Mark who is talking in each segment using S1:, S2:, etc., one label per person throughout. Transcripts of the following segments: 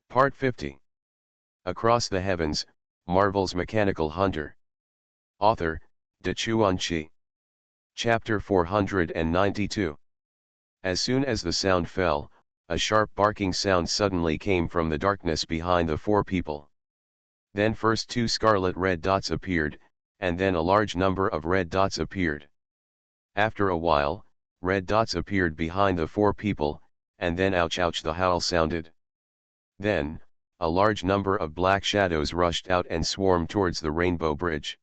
S1: Part 50. Across the Heavens, Marvel's Mechanical Hunter. Author, De Chuan-Chi. Chapter 492. As soon as the sound fell, a sharp barking sound suddenly came from the darkness behind the four people. Then first two scarlet red dots appeared, and then a large number of red dots appeared. After a while, red dots appeared behind the four people, and then ouch ouch the howl sounded. Then, a large number of black shadows rushed out and swarmed towards the Rainbow Bridge.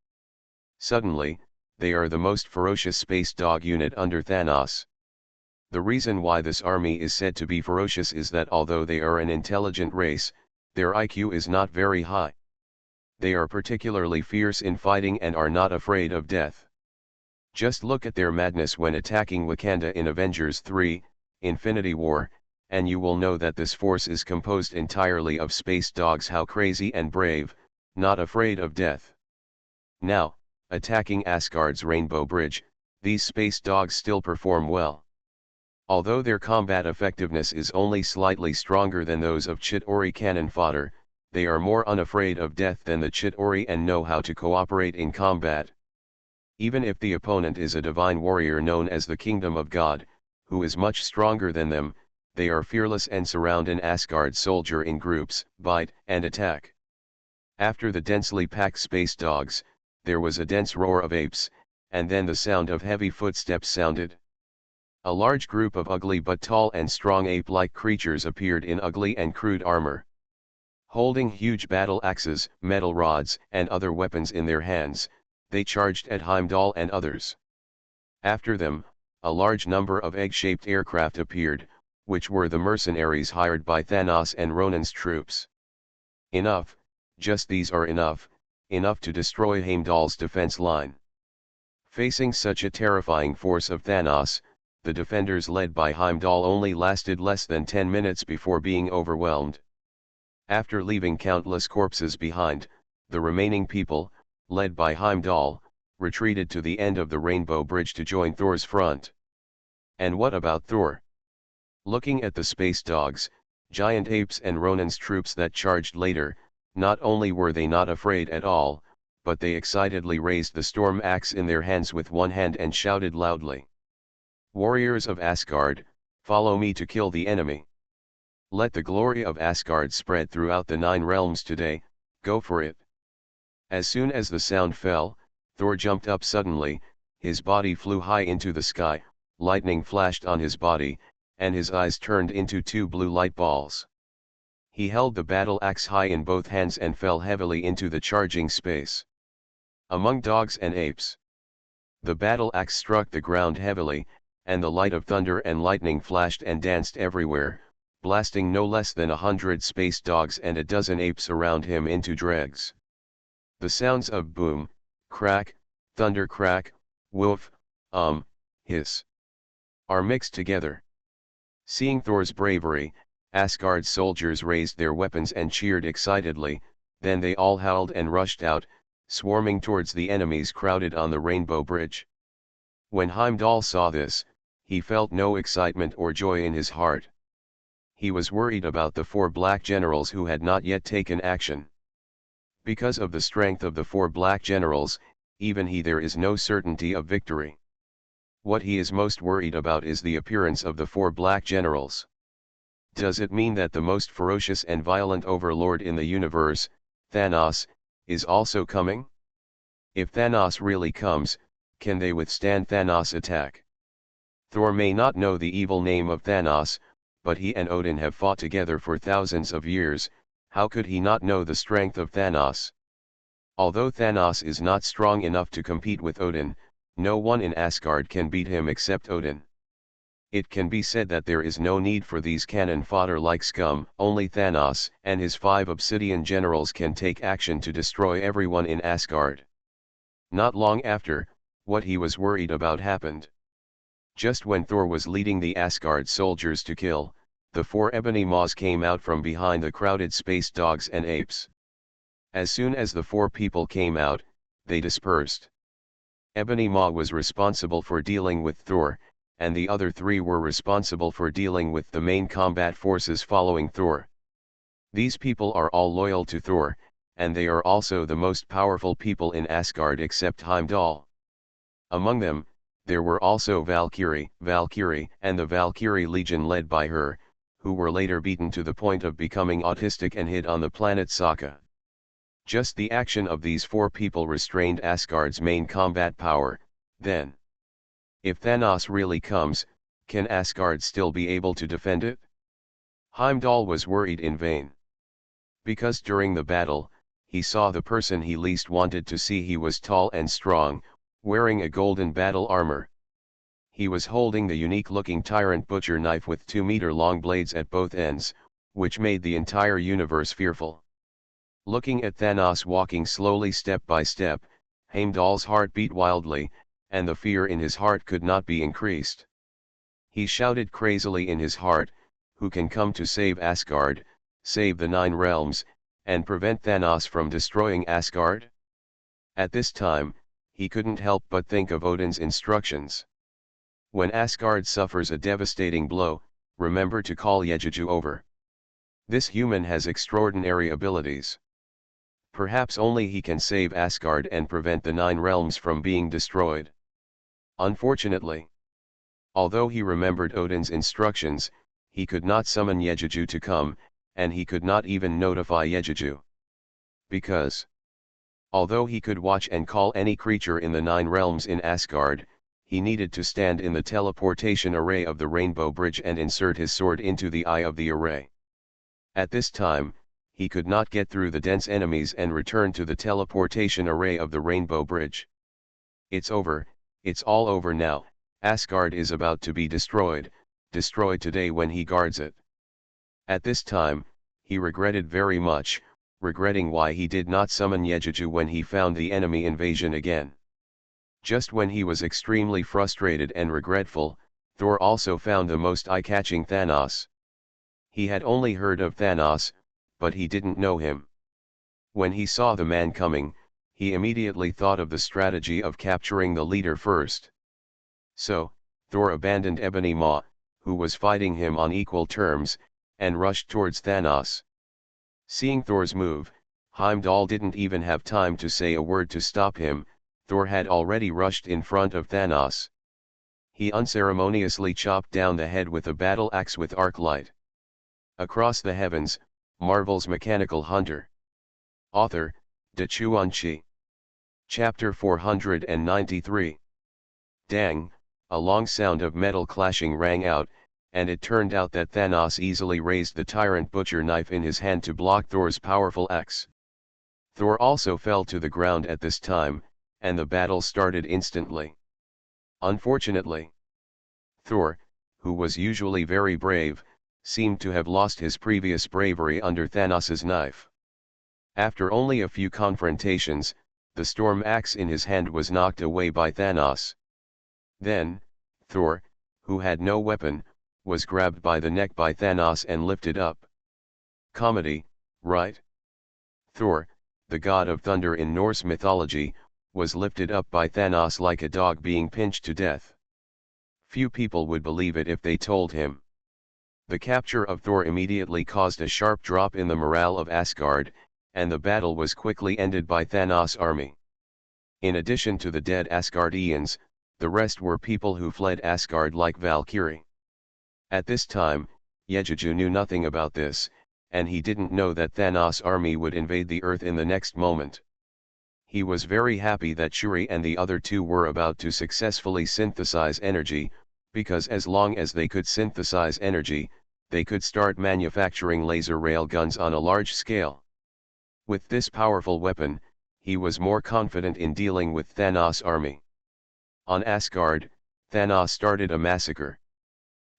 S1: Suddenly, they are the most ferocious space dog unit under Thanos. The reason why this army is said to be ferocious is that although they are an intelligent race, their IQ is not very high. They are particularly fierce in fighting and are not afraid of death. Just look at their madness when attacking Wakanda in Avengers 3, Infinity War, and you will know that this force is composed entirely of space dogs. How crazy and brave, not afraid of death. Now, attacking Asgard's Rainbow Bridge, these space dogs still perform well. Although their combat effectiveness is only slightly stronger than those of Chitauri cannon fodder, they are more unafraid of death than the Chitauri and know how to cooperate in combat. Even if the opponent is a divine warrior known as the Kingdom of God, who is much stronger than them, they are fearless and surround an Asgard soldier in groups, bite, and attack. After the densely packed space dogs, there was a dense roar of apes, and then the sound of heavy footsteps sounded. A large group of ugly but tall and strong ape-like creatures appeared in ugly and crude armor. Holding huge battle axes, metal rods, and other weapons in their hands, they charged at Heimdall and others. After them, a large number of egg-shaped aircraft appeared, which were the mercenaries hired by Thanos and Ronan's troops. Enough, just these are enough to destroy Heimdall's defense line. Facing such a terrifying force of Thanos, the defenders led by Heimdall only lasted less than 10 minutes before being overwhelmed. After leaving countless corpses behind, the remaining people, led by Heimdall, retreated to the end of the Rainbow Bridge to join Thor's front. And what about Thor? Looking at the space dogs, giant apes and Ronan's troops that charged later, not only were they not afraid at all, but they excitedly raised the storm axe in their hands with one hand and shouted loudly. "Warriors of Asgard, follow me to kill the enemy. Let the glory of Asgard spread throughout the 9 realms today, go for it." As soon as the sound fell, Thor jumped up suddenly, his body flew high into the sky, lightning flashed on his body, and his eyes turned into 2 blue light balls. He held the battle axe high in both hands and fell heavily into the charging space. Among dogs and apes. The battle axe struck the ground heavily, and the light of thunder and lightning flashed and danced everywhere, blasting no less than 100 space dogs and a dozen apes around him into dregs. The sounds of boom, crack, thunder crack, woof, hiss, are mixed together. Seeing Thor's bravery, Asgard's soldiers raised their weapons and cheered excitedly, then they all howled and rushed out, swarming towards the enemies crowded on the Rainbow Bridge. When Heimdall saw this, he felt no excitement or joy in his heart. He was worried about the 4 black generals who had not yet taken action. Because of the strength of the 4 black generals, even there is no certainty of victory. What he is most worried about is the appearance of the 4 black generals. Does it mean that the most ferocious and violent overlord in the universe, Thanos, is also coming? If Thanos really comes, can they withstand Thanos' attack? Thor may not know the evil name of Thanos, but he and Odin have fought together for thousands of years. How could he not know the strength of Thanos? Although Thanos is not strong enough to compete with Odin, no one in Asgard can beat him except Odin. It can be said that there is no need for these cannon fodder like scum. Only Thanos and his 5 obsidian generals can take action to destroy everyone in Asgard. Not long after, what he was worried about happened. Just when Thor was leading the Asgard soldiers to kill, the 4 ebony maws came out from behind the crowded space dogs and apes. As soon as the 4 people came out, they dispersed. Ebony Maw was responsible for dealing with Thor, and the other 3 were responsible for dealing with the main combat forces following Thor. These people are all loyal to Thor, and they are also the most powerful people in Asgard except Heimdall. Among them, there were also Valkyrie, and the Valkyrie Legion led by her, who were later beaten to the point of becoming autistic and hid on the planet Sokka. Just the action of these four people restrained Asgard's main combat power. Then, if Thanos really comes, can Asgard still be able to defend it? Heimdall was worried in vain. Because during the battle, he saw the person he least wanted to see. He was tall and strong, wearing a golden battle armor. He was holding the unique-looking Tyrant Butcher knife with 2-meter-long blades at both ends, which made the entire universe fearful. Looking at Thanos walking slowly step by step, Heimdall's heart beat wildly, and the fear in his heart could not be increased. He shouted crazily in his heart, "Who can come to save Asgard, save the 9 realms, and prevent Thanos from destroying Asgard?" At this time, he couldn't help but think of Odin's instructions. When Asgard suffers a devastating blow, remember to call Yejuju over. This human has extraordinary abilities. Perhaps only he can save Asgard and prevent the 9 realms from being destroyed. Unfortunately, although he remembered Odin's instructions, he could not summon Yejuju to come, and he could not even notify Yejuju. Because, although he could watch and call any creature in the 9 realms in Asgard, he needed to stand in the teleportation array of the Rainbow Bridge and insert his sword into the eye of the array. At this time, he could not get through the dense enemies and return to the teleportation array of the Rainbow Bridge. It's over, it's all over now. Asgard is about to be destroyed today when he guards it. At this time, he regretted very much, regretting why he did not summon Yejuju when he found the enemy invasion again. Just when he was extremely frustrated and regretful, Thor also found the most eye-catching Thanos. He had only heard of Thanos, but he didn't know him. When he saw the man coming, he immediately thought of the strategy of capturing the leader first. So, Thor abandoned Ebony Maw, who was fighting him on equal terms, and rushed towards Thanos. Seeing Thor's move, Heimdall didn't even have time to say a word to stop him. Thor had already rushed in front of Thanos. He unceremoniously chopped down the head with a battle axe with arc light. Across the Heavens, Marvel's Mechanical Hunter. Author, Chi. Chapter 493. Dang, a long sound of metal clashing rang out, and it turned out that Thanos easily raised the Tyrant Butcher knife in his hand to block Thor's powerful axe. Thor also fell to the ground at this time, and the battle started instantly. Unfortunately, Thor, who was usually very brave, seemed to have lost his previous bravery under Thanos's knife. After only a few confrontations, the storm axe in his hand was knocked away by Thanos. Then, Thor, who had no weapon, was grabbed by the neck by Thanos and lifted up. Comedy, right? Thor, the god of thunder in Norse mythology, was lifted up by Thanos like a dog being pinched to death. Few people would believe it if they told him. The capture of Thor immediately caused a sharp drop in the morale of Asgard, and the battle was quickly ended by Thanos' army. In addition to the dead Asgardians, the rest were people who fled Asgard like Valkyrie. At this time, Yejuju knew nothing about this, and he didn't know that Thanos' army would invade the Earth in the next moment. He was very happy that Shuri and the other two were about to successfully synthesize energy, because as long as they could synthesize energy, they could start manufacturing laser railguns on a large scale. With this powerful weapon, he was more confident in dealing with Thanos' army. On Asgard, Thanos started a massacre.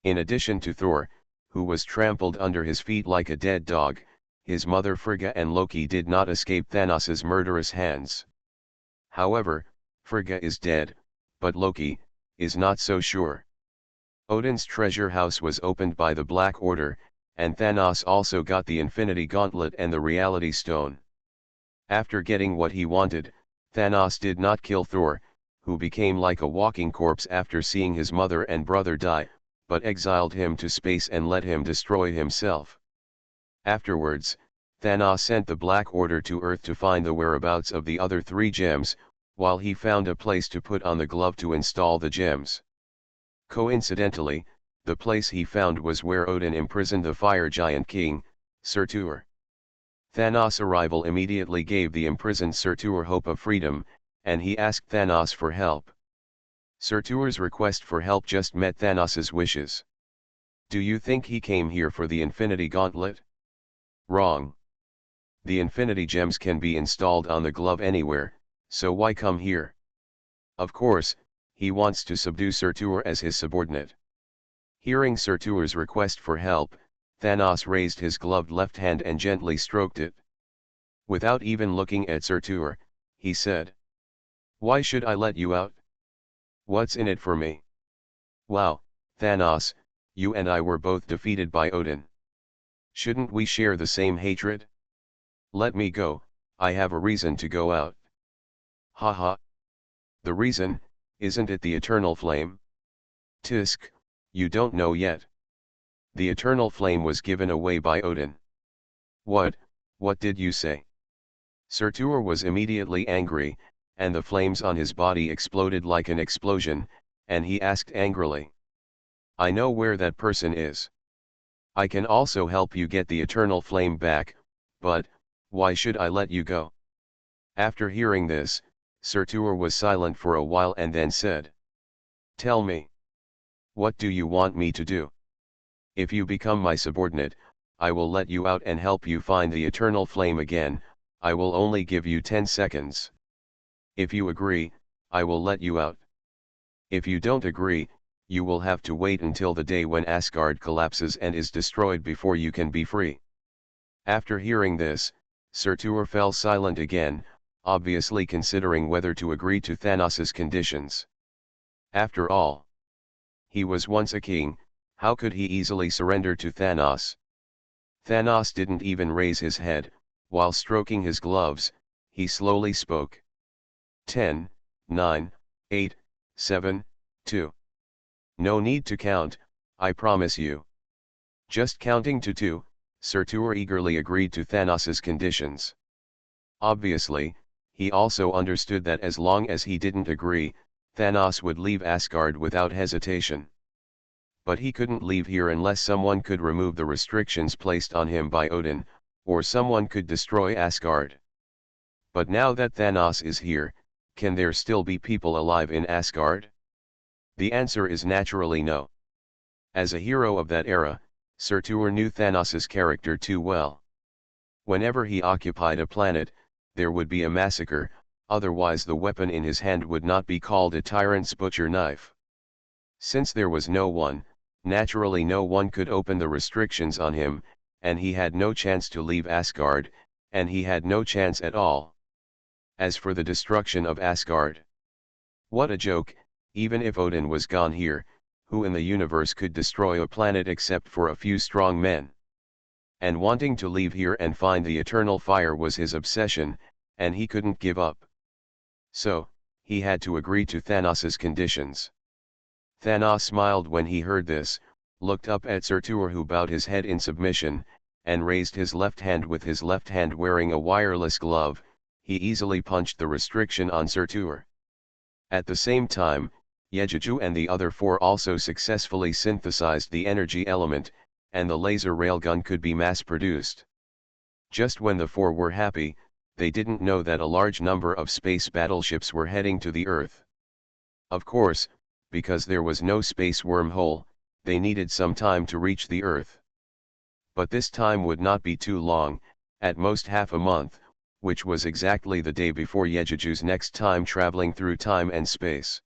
S1: In addition to Thor, who was trampled under his feet like a dead dog, his mother Frigga and Loki did not escape Thanos' murderous hands. However, Frigga is dead, but Loki is not so sure. Odin's treasure house was opened by the Black Order, and Thanos also got the Infinity Gauntlet and the Reality Stone. After getting what he wanted, Thanos did not kill Thor, who became like a walking corpse after seeing his mother and brother die, but exiled him to space and let him destroy himself. Afterwards, Thanos sent the Black Order to Earth to find the whereabouts of the other 3 gems, while he found a place to put on the glove to install the gems. Coincidentally, the place he found was where Odin imprisoned the fire giant king, Surtur. Thanos' arrival immediately gave the imprisoned Surtur hope of freedom, and he asked Thanos for help. Surtur's request for help just met Thanos' wishes. Do you think he came here for the Infinity Gauntlet? Wrong. The Infinity Gems can be installed on the glove anywhere, so why come here? Of course, he wants to subdue Surtur as his subordinate. Hearing Surtur's request for help, Thanos raised his gloved left hand and gently stroked it. Without even looking at Surtur, he said, "Why should I let you out? What's in it for me? Wow, Thanos, you and I were both defeated by Odin. Shouldn't we share the same hatred? Let me go, I have a reason to go out." Haha. The reason, isn't it the eternal flame? Tisk, you don't know yet. The eternal flame was given away by Odin. What did you say? Surtur was immediately angry, and the flames on his body exploded like an explosion, and he asked angrily, I know where that person is. I can also help you get the eternal flame back, but why should I let you go? After hearing this, Surtur was silent for a while and then said, Tell me. What do you want me to do? If you become my subordinate, I will let you out and help you find the eternal flame again. I will only give you 10 seconds. If you agree, I will let you out. If you don't agree, you will have to wait until the day when Asgard collapses and is destroyed before you can be free. After hearing this, Surtur fell silent again, obviously considering whether to agree to Thanos' conditions. After all, he was once a king, how could he easily surrender to Thanos? Thanos didn't even raise his head. While stroking his gloves, he slowly spoke. 10, 9, 8, 7, 2. No need to count, I promise you. Just counting to 2, Surtur eagerly agreed to Thanos' conditions. Obviously, he also understood that as long as he didn't agree, Thanos would leave Asgard without hesitation. But he couldn't leave here unless someone could remove the restrictions placed on him by Odin, or someone could destroy Asgard. But now that Thanos is here, can there still be people alive in Asgard? The answer is naturally no. As a hero of that era, Surtur knew Thanos' character too well. Whenever he occupied a planet, there would be a massacre, otherwise the weapon in his hand would not be called a tyrant's butcher knife. Since there was no one, naturally no one could open the restrictions on him, and he had no chance to leave Asgard, and he had no chance at all. As for the destruction of Asgard, what a joke, even if Odin was gone here, who in the universe could destroy a planet except for a few strong men? And wanting to leave here and find the eternal fire was his obsession, and he couldn't give up. So, he had to agree to Thanos' conditions. Thanos smiled when he heard this, looked up at Surtur who bowed his head in submission, and raised his left hand. With his left hand wearing a wireless glove, he easily punched the restriction on Surtur. At the same time, Yejuju and the other 4 also successfully synthesized the energy element, and the laser railgun could be mass-produced. Just when the 4 were happy, they didn't know that a large number of space battleships were heading to the Earth. Of course, because there was no space wormhole, they needed some time to reach the Earth. But this time would not be too long, at most half a month, which was exactly the day before Yejuju's next time traveling through time and space.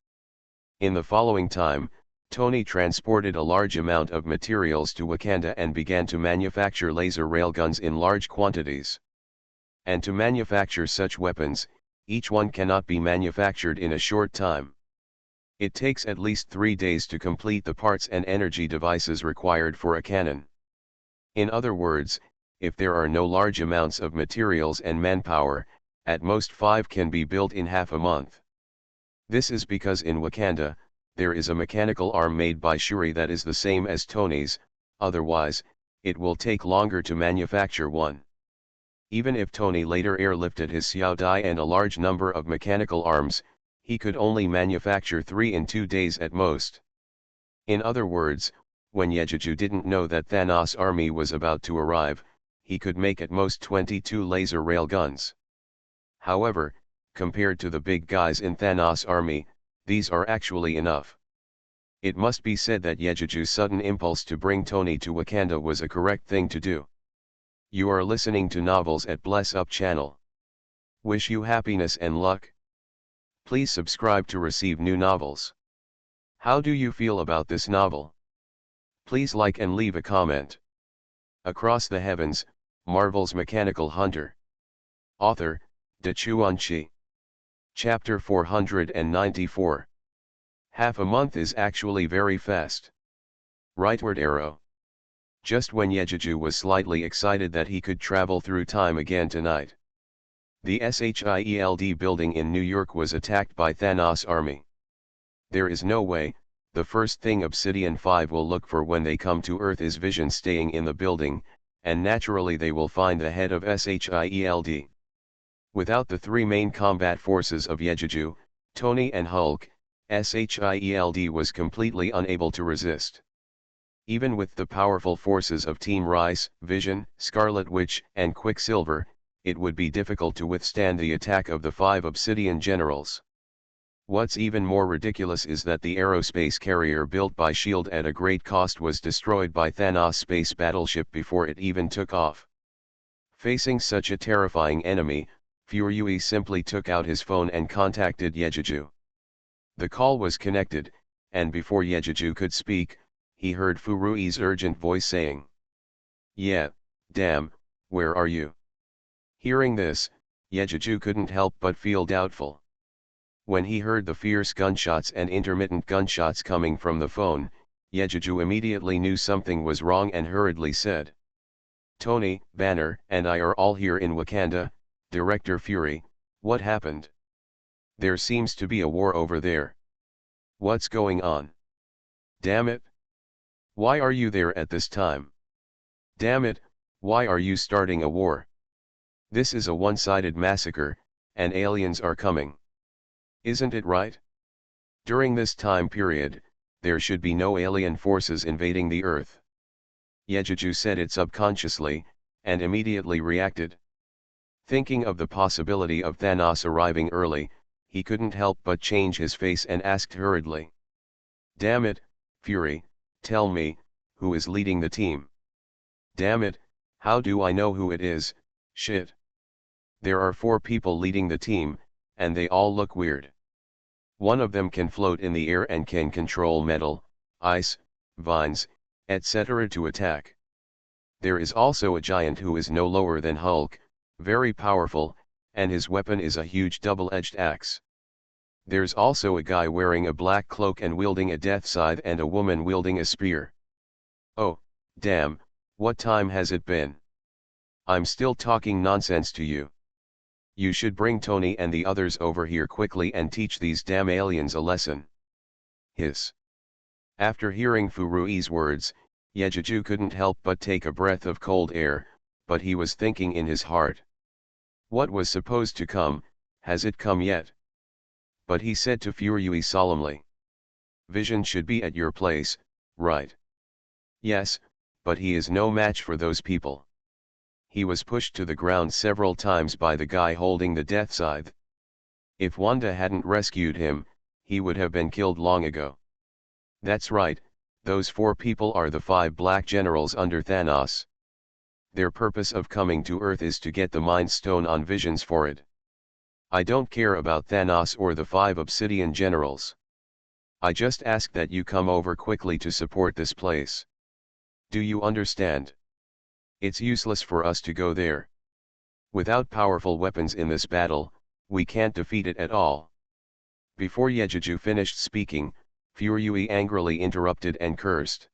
S1: In the following time, Tony transported a large amount of materials to Wakanda and began to manufacture laser railguns in large quantities. And to manufacture such weapons, each one cannot be manufactured in a short time. It takes at least 3 days to complete the parts and energy devices required for a cannon. In other words, if there are no large amounts of materials and manpower, at most 5 can be built in half a month. This is because in Wakanda, there is a mechanical arm made by Shuri that is the same as Tony's, otherwise, it will take longer to manufacture one. Even if Tony later airlifted his Xiao Dai and a large number of mechanical arms, he could only manufacture 3 in 2 days at most. In other words, when Yejuju didn't know that Thanos' army was about to arrive, he could make at most 22 laser railguns. However, compared to the big guys in Thanos' army, these are actually enough. It must be said that Yejuju's sudden impulse to bring Tony to Wakanda was a correct thing to do. You are listening to Novels at Bless Up channel. Wish you happiness and luck. Please subscribe to receive new novels. How do you feel about this novel? Please like and leave a comment. Across the Heavens, Marvel's Mechanical Hunter. Author, Chuan-Chi. Chapter 494. Half a month is actually very fast. Rightward arrow. Just when Yejuju was slightly excited that he could travel through time again tonight. The SHIELD building in New York was attacked by Thanos' army. There is no way, the first thing Obsidian 5 will look for when they come to Earth is Vision staying in the building, and naturally they will find the head of SHIELD. Without the 3 main combat forces of Yejuju, Tony and Hulk, SHIELD was completely unable to resist. Even with the powerful forces of Team Rice, Vision, Scarlet Witch, and Quicksilver, it would be difficult to withstand the attack of the 5 Obsidian generals. What's even more ridiculous is that the aerospace carrier built by S.H.I.E.L.D. at a great cost was destroyed by Thanos' space battleship before it even took off. Facing such a terrifying enemy, Furyui simply took out his phone and contacted Yejuju. The call was connected, and before Yejuju could speak, he heard Furui's urgent voice saying, "Yeah, damn, where are you?" Hearing this, Yejuju couldn't help but feel doubtful. When he heard the fierce gunshots and intermittent gunshots coming from the phone, Yejuju immediately knew something was wrong and hurriedly said, "Tony, Banner, and I are all here in Wakanda, Director Fury, what happened? There seems to be a war over there. What's going on? Damn it! Why are you there at this time? Damn it, why are you starting a war? This is a one-sided massacre, and aliens are coming. Isn't it right? During this time period, there should be no alien forces invading the Earth." Yejuju said it subconsciously, and immediately reacted. Thinking of the possibility of Thanos arriving early, he couldn't help but change his face and asked hurriedly, "Damn it, Fury, tell me, who is leading the team? Damn it, how do I know who it is, shit. There are 4 people leading the team, and they all look weird. One of them can float in the air and can control metal, ice, vines, etc. to attack. There is also a giant who is no lower than Hulk, very powerful, and his weapon is a huge double-edged axe. There's also a guy wearing a black cloak and wielding a death scythe and a woman wielding a spear. Oh, damn, what time has it been? I'm still talking nonsense to you. You should bring Tony and the others over here quickly and teach these damn aliens a lesson." Hiss. After hearing Furui's words, Yejuju couldn't help but take a breath of cold air, but he was thinking in his heart. What was supposed to come, has it come yet? But he said to Furui solemnly, "Vision should be at your place, right?" "Yes, but he is no match for those people. He was pushed to the ground several times by the guy holding the death scythe. If Wanda hadn't rescued him, he would have been killed long ago." "That's right, those 4 people are the 5 black generals under Thanos. Their purpose of coming to Earth is to get the Mind Stone on Vision's forehead. I don't care about Thanos or the 5 Obsidian generals. I just ask that you come over quickly to support this place. Do you understand? It's useless for us to go there. Without powerful weapons in this battle, we can't defeat it at all." Before Yejuju finished speaking, Furui angrily interrupted and cursed.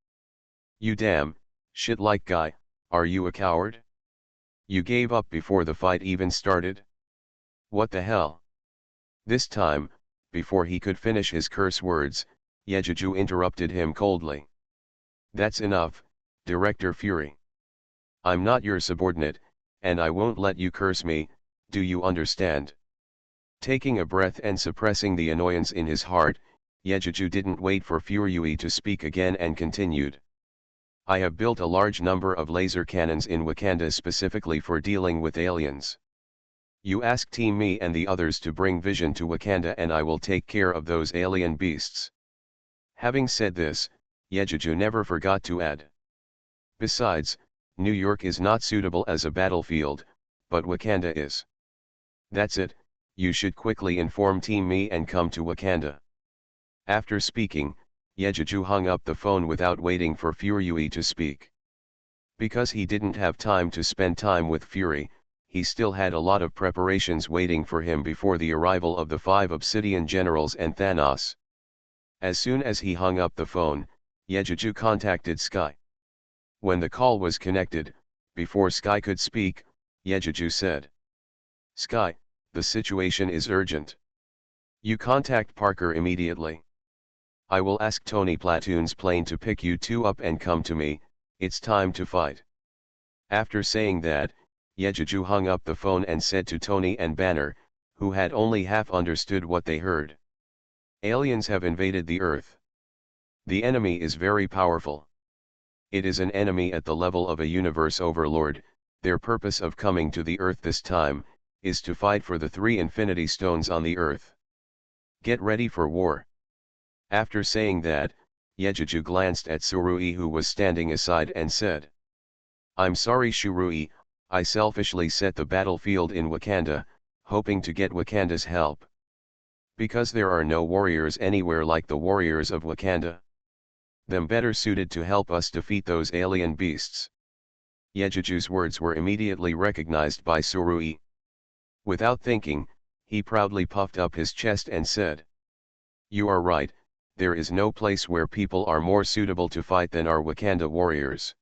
S1: "You damn, shit-like guy, are you a coward? You gave up before the fight even started? What the hell?" This time, before he could finish his curse words, Yejuju interrupted him coldly. "That's enough, Director Fury. I'm not your subordinate, and I won't let you curse me, do you understand? Taking a breath and suppressing the annoyance in his heart, Yejuju didn't wait for Furui to speak again and continued. I have built a large number of laser cannons in Wakanda specifically for dealing with aliens. You ask Team Me and the others to bring Vision to Wakanda and I will take care of those alien beasts. Having said this, Yejuju never forgot to add. Besides, New York is not suitable as a battlefield, but Wakanda is. That's it, you should quickly inform Team Me and come to Wakanda. After speaking, Yejuju hung up the phone without waiting for Furui to speak. Because he didn't have time to spend time with Fury, he still had a lot of preparations waiting for him before the arrival of the 5 Obsidian generals and Thanos. As soon as he hung up the phone, Yejuju contacted Sky. When the call was connected, before Sky could speak, Yejuju said. Sky, the situation is urgent. You contact Parker immediately. I will ask Tony Platoon's plane to pick you two up and come to me, it's time to fight. After saying that, Yejuju hung up the phone and said to Tony and Banner, who had only half understood what they heard. Aliens have invaded the Earth. The enemy is very powerful. It is an enemy at the level of a universe overlord. Their purpose of coming to the Earth this time, is to fight for the 3 Infinity Stones on the Earth. Get ready for war. After saying that, Yejuju glanced at Surui who was standing aside and said. I'm sorry Shurui, I selfishly set the battlefield in Wakanda, hoping to get Wakanda's help. Because there are no warriors anywhere like the warriors of Wakanda. Them better suited to help us defeat those alien beasts. Yejuju's words were immediately recognized by Surui. Without thinking, he proudly puffed up his chest and said. You are right, there is no place where people are more suitable to fight than our Wakanda warriors.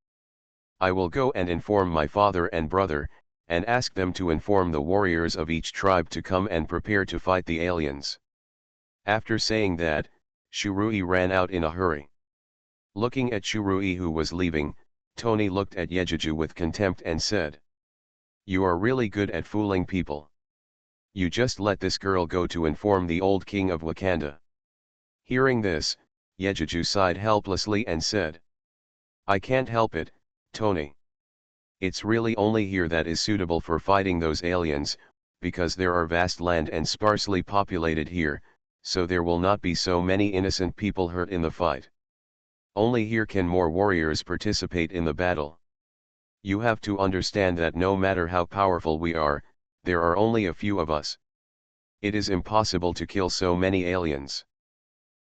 S1: I will go and inform my father and brother, and ask them to inform the warriors of each tribe to come and prepare to fight the aliens. After saying that, Shurui ran out in a hurry. Looking at Shurui who was leaving, Tony looked at Yejuju with contempt and said. You are really good at fooling people. You just let this girl go to inform the old king of Wakanda. Hearing this, Yejuju sighed helplessly and said. I can't help it, Tony. It's really only here that is suitable for fighting those aliens, because there are vast land and sparsely populated here, so there will not be so many innocent people hurt in the fight. Only here can more warriors participate in the battle. You have to understand that no matter how powerful we are, there are only a few of us. It is impossible to kill so many aliens.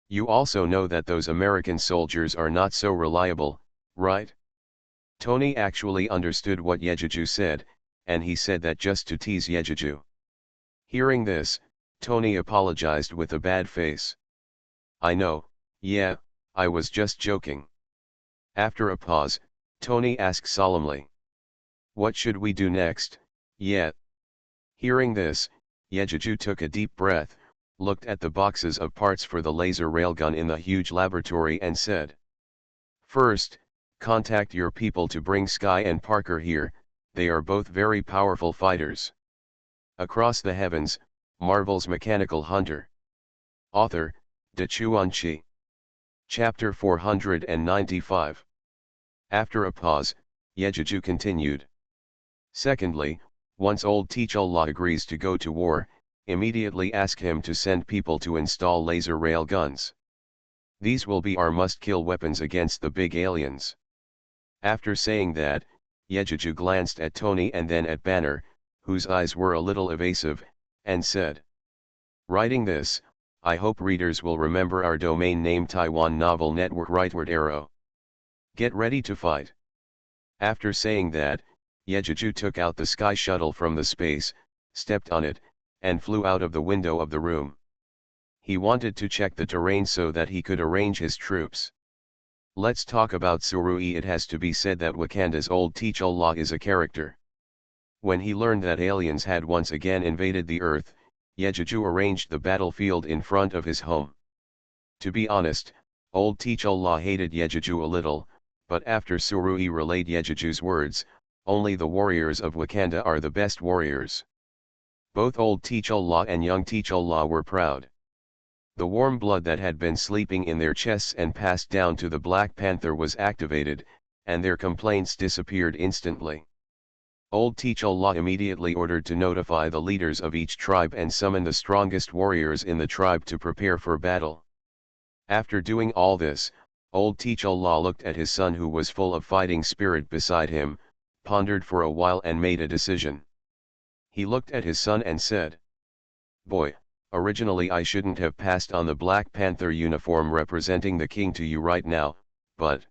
S1: You also know that those American soldiers are not so reliable, right? Tony actually understood what Yejuju said, and he said that just to tease Yejuju. Hearing this, Tony apologized with a bad face. I know, yeah, I was just joking. After a pause, Tony asked solemnly. What should we do next, yeah? Hearing this, Yejuju took a deep breath, looked at the boxes of parts for the laser railgun in the huge laboratory and said. First, contact your people to bring Sky and Parker here, they are both very powerful fighters. Across the Heavens, Marvel's Mechanical Hunter. Author, Dachuan. Chapter 495. After a pause, Yejuju continued. Secondly, once old T'Challa agrees to go to war, immediately ask him to send people to install laser rail guns. These will be our must-kill weapons against the big aliens. After saying that, Yejuju glanced at Tony and then at Banner, whose eyes were a little evasive, and said. Writing this, I hope readers will remember our domain name Taiwan Novel Network Rightward Arrow. Get ready to fight. After saying that, Yejuju took out the sky shuttle from the space, stepped on it, and flew out of the window of the room. He wanted to check the terrain so that he could arrange his troops. Let's talk about Surui. It has to be said that Wakanda's old T'Challa is a character. When he learned that aliens had once again invaded the Earth, Yejuju arranged the battlefield in front of his home. To be honest, old T'Challa hated Yejuju a little, but after Surui relayed Yejuju's words, only the warriors of Wakanda are the best warriors. Both old T'Challa and young T'Challa were proud. The warm blood that had been sleeping in their chests and passed down to the Black Panther was activated, and their complaints disappeared instantly. Old T'Challa immediately ordered to notify the leaders of each tribe and summon the strongest warriors in the tribe to prepare for battle. After doing all this, old T'Challa looked at his son who was full of fighting spirit beside him, pondered for a while and made a decision. He looked at his son and said, "Boy, originally I shouldn't have passed on the Black Panther uniform representing the king to you right now, but..."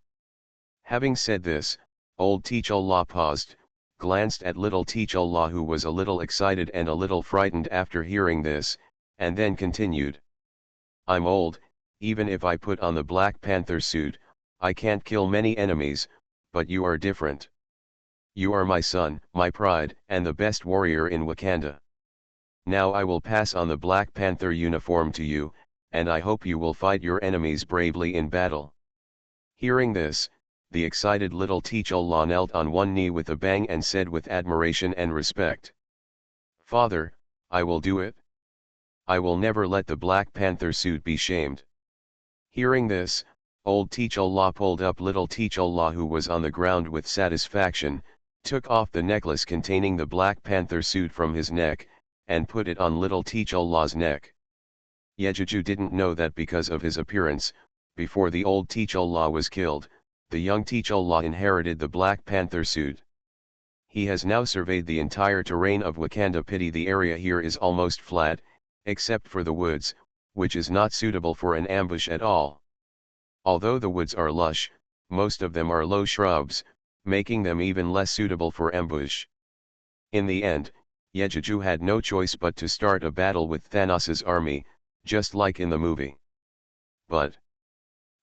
S1: Having said this, old T'Challa paused, glanced at little T'Challa who was a little excited and a little frightened after hearing this, and then continued. "I'm old, even if I put on the Black Panther suit, I can't kill many enemies, but you are different. You are my son, my pride, and the best warrior in Wakanda. Now I will pass on the Black Panther uniform to you, and I hope you will fight your enemies bravely in battle." Hearing this, the excited little T'Challa knelt on one knee with a bang and said with admiration and respect, "Father, I will do it. I will never let the Black Panther suit be shamed." Hearing this, old T'Challa pulled up little T'Challa who was on the ground with satisfaction, took off the necklace containing the Black Panther suit from his neck, and put it on little T'Challa's neck. Yejuju didn't know that because of his appearance, before the old T'Challa was killed, the young T'Challa inherited the Black Panther suit. He has now surveyed the entire terrain of Wakanda. Pity the area here is almost flat, except for the woods, which is not suitable for an ambush at all. Although the woods are lush, most of them are low shrubs, making them even less suitable for ambush. In the end, Yejuju had no choice but to start a battle with Thanos' army, just like in the movie. But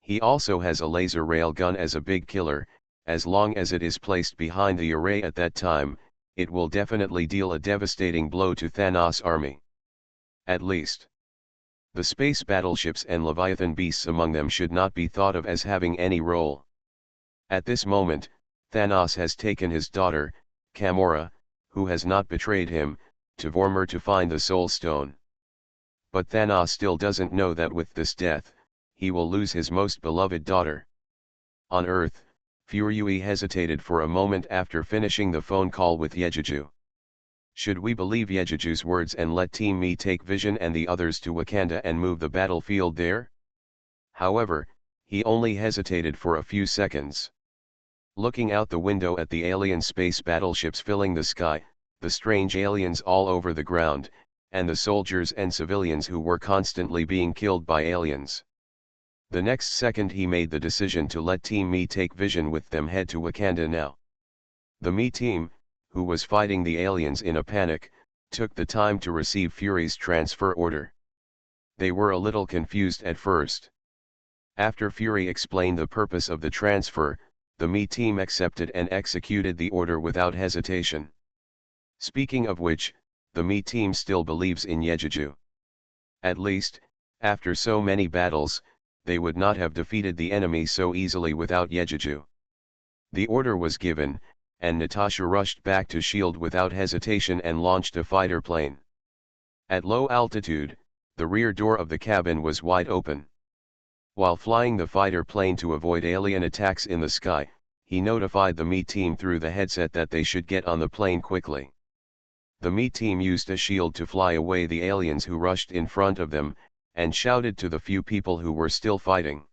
S1: he also has a laser rail gun as a big killer. As long as it is placed behind the array at that time, it will definitely deal a devastating blow to Thanos' army. At least, the space battleships and Leviathan beasts among them should not be thought of as having any role. At this moment, Thanos has taken his daughter, Gamora, who has not betrayed him, to Vormir to find the Soul Stone. But Thanos still doesn't know that with this death, he will lose his most beloved daughter. On Earth, Fury hesitated for a moment after finishing the phone call with Yejuju. Should we believe Yejuju's words and let Team Me take Vision and the others to Wakanda and move the battlefield there? However, he only hesitated for a few seconds. Looking out the window at the alien space battleships filling the sky, the strange aliens all over the ground, and the soldiers and civilians who were constantly being killed by aliens. The next second he made the decision to let Team Me take Vision with them head to Wakanda now. The Me team, who was fighting the aliens in a panic, took the time to receive Fury's transfer order. They were a little confused at first. After Fury explained the purpose of the transfer, the Me team accepted and executed the order without hesitation. Speaking of which, the Me team still believes in Yejuju. At least, after so many battles, they would not have defeated the enemy so easily without Yejuju. The order was given, and Natasha rushed back to S.H.I.E.L.D. without hesitation and launched a fighter plane. At low altitude, the rear door of the cabin was wide open. While flying the fighter plane to avoid alien attacks in the sky, he notified the Me team through the headset that they should get on the plane quickly. The Me team used a shield to fly away the aliens who rushed in front of them, and shouted to the few people who were still fighting.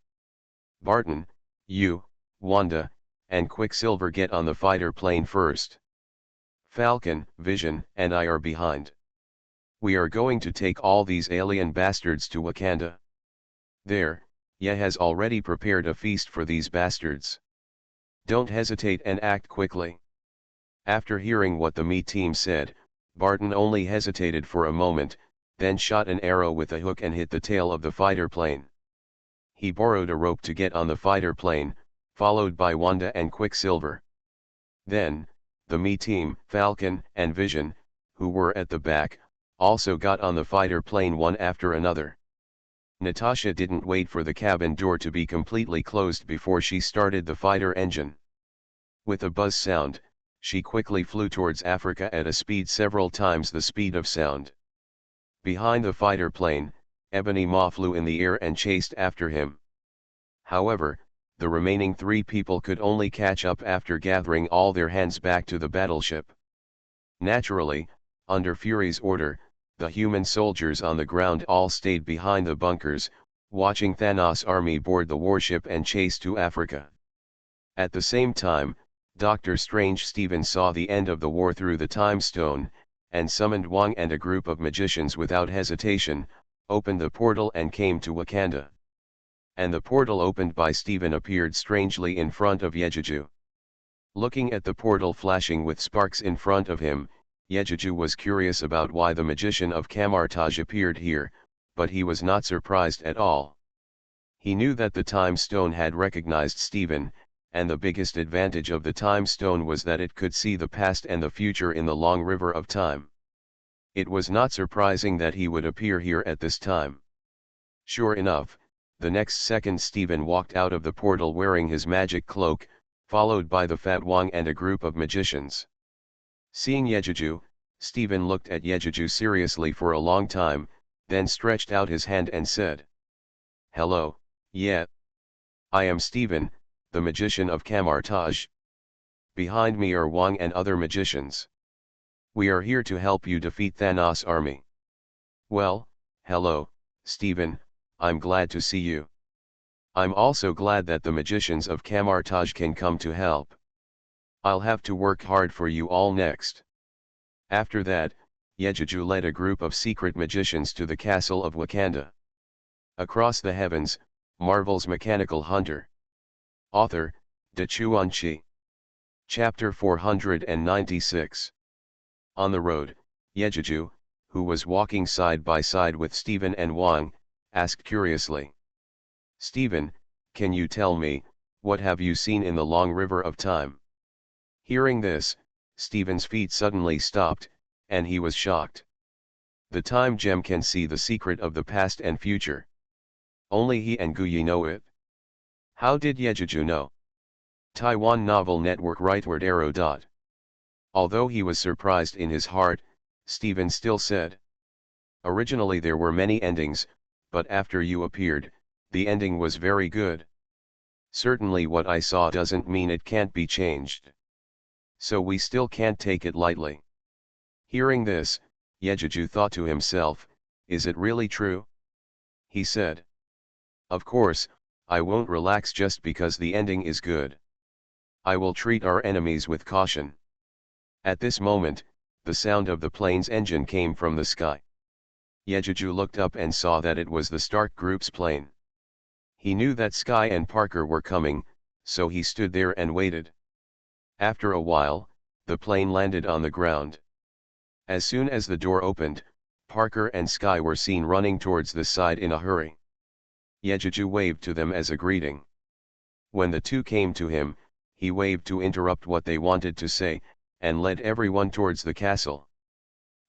S1: "Barton, you, Wanda, and Quicksilver get on the fighter plane first. Falcon, Vision, and I are behind. We are going to take all these alien bastards to Wakanda. There, Ye has already prepared a feast for these bastards. Don't hesitate and act quickly." After hearing what the Me team said, Barton only hesitated for a moment, then shot an arrow with a hook and hit the tail of the fighter plane. He borrowed a rope to get on the fighter plane, followed by Wanda and Quicksilver. Then, the Me team, Falcon, and Vision, who were at the back, also got on the fighter plane one after another. Natasha didn't wait for the cabin door to be completely closed before she started the fighter engine. With a buzz sound, She quickly flew towards Africa at a speed several times the speed of sound. Behind the fighter plane, Ebony Maw flew in the air and chased after him. However, the remaining 3 people could only catch up after gathering all their hands back to the battleship. Naturally, under Fury's order, the human soldiers on the ground all stayed behind the bunkers, watching Thanos' army board the warship and chase to Africa. At the same time, Doctor Strange Stephen saw the end of the war through the Time Stone, and summoned Wong and a group of magicians without hesitation, opened the portal and came to Wakanda. And the portal opened by Stephen appeared strangely in front of Yejuju. Looking at the portal flashing with sparks in front of him, Yejuju was curious about why the magician of Kamar-Taj appeared here, but he was not surprised at all. He knew that the Time Stone had recognized Stephen, and the biggest advantage of the Time Stone was that it could see the past and the future in the long river of time. It was not surprising that he would appear here at this time. Sure enough, the next second Stephen walked out of the portal wearing his magic cloak, followed by the Fat Wong and a group of magicians. Seeing Yejuju, Stephen looked at Yejuju seriously for a long time, then stretched out his hand and said, "Hello, yeah. I am Stephen, the magician of Kamar-Taj. Behind me are Wong and other magicians. We are here to help you defeat Thanos' army." "Well, hello, Stephen, I'm glad to see you. I'm also glad that the magicians of Kamar-Taj can come to help. I'll have to work hard for you all next." After that, Yejuju led a group of secret magicians to the castle of Wakanda. Across the Heavens, Marvel's Mechanical Hunter. Author, Dachuan Chi. Chapter 496. On the road, Yejuju, who was walking side by side with Stephen and Wong, asked curiously, "Stephen, can you tell me, what have you seen in the long river of time?" Hearing this, Stephen's feet suddenly stopped, and he was shocked. The time gem can see the secret of the past and future. Only he and Guyi know it. How did Yejuju know? Taiwan Novel Network Rightward Arrow. Although he was surprised in his heart, Stephen still said, "Originally there were many endings, but after you appeared, the ending was very good. Certainly what I saw doesn't mean it can't be changed. So we still can't take it lightly." Hearing this, Yejuju thought to himself, "Is it really true?" He said, "Of course, I won't relax just because the ending is good. I will treat our enemies with caution." At this moment, the sound of the plane's engine came from the sky. Yejuju looked up and saw that it was the Stark Group's plane. He knew that Sky and Parker were coming, so he stood there and waited. After a while, the plane landed on the ground. As soon as the door opened, Parker and Sky were seen running towards the side in a hurry. Yejuju waved to them as a greeting. When the two came to him, he waved to interrupt what they wanted to say, and led everyone towards the castle.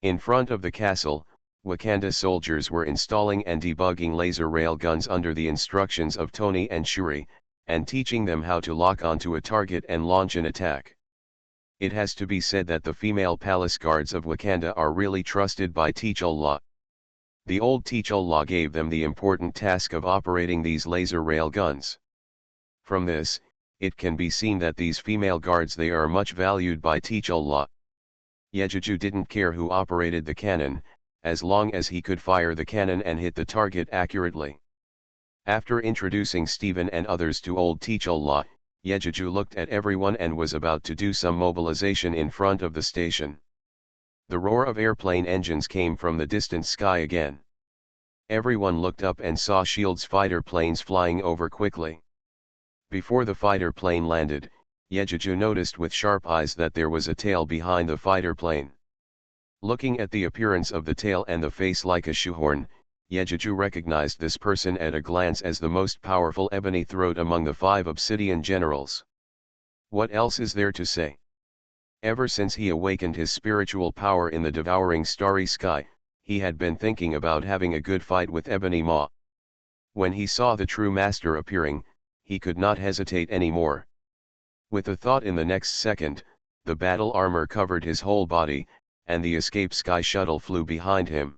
S1: In front of the castle, Wakanda soldiers were installing and debugging laser rail guns under the instructions of Tony and Shuri, and teaching them how to lock onto a target and launch an attack. It has to be said that the female palace guards of Wakanda are really trusted by T'Challa. The old T'Challa gave them the important task of operating these laser rail guns. From this, it can be seen that these female guards they are much valued by T'Challa. Yejuju didn't care who operated the cannon, as long as he could fire the cannon and hit the target accurately. After introducing Stephen and others to old T'Challa, Yejuju looked at everyone and was about to do some mobilization in front of the station. The roar of airplane engines came from the distant sky again. Everyone looked up and saw S.H.I.E.L.D.'s fighter planes flying over quickly. Before the fighter plane landed, Yejuju noticed with sharp eyes that there was a tail behind the fighter plane. Looking at the appearance of the tail and the face like a shoehorn, Yejuju recognized this person at a glance as the most powerful ebony throat among the 5 obsidian generals. What else is there to say? Ever since he awakened his spiritual power in the devouring starry sky, he had been thinking about having a good fight with Ebony Maw. When he saw the true master appearing, he could not hesitate anymore. With the thought in the next second, the battle armor covered his whole body, and the escape sky shuttle flew behind him.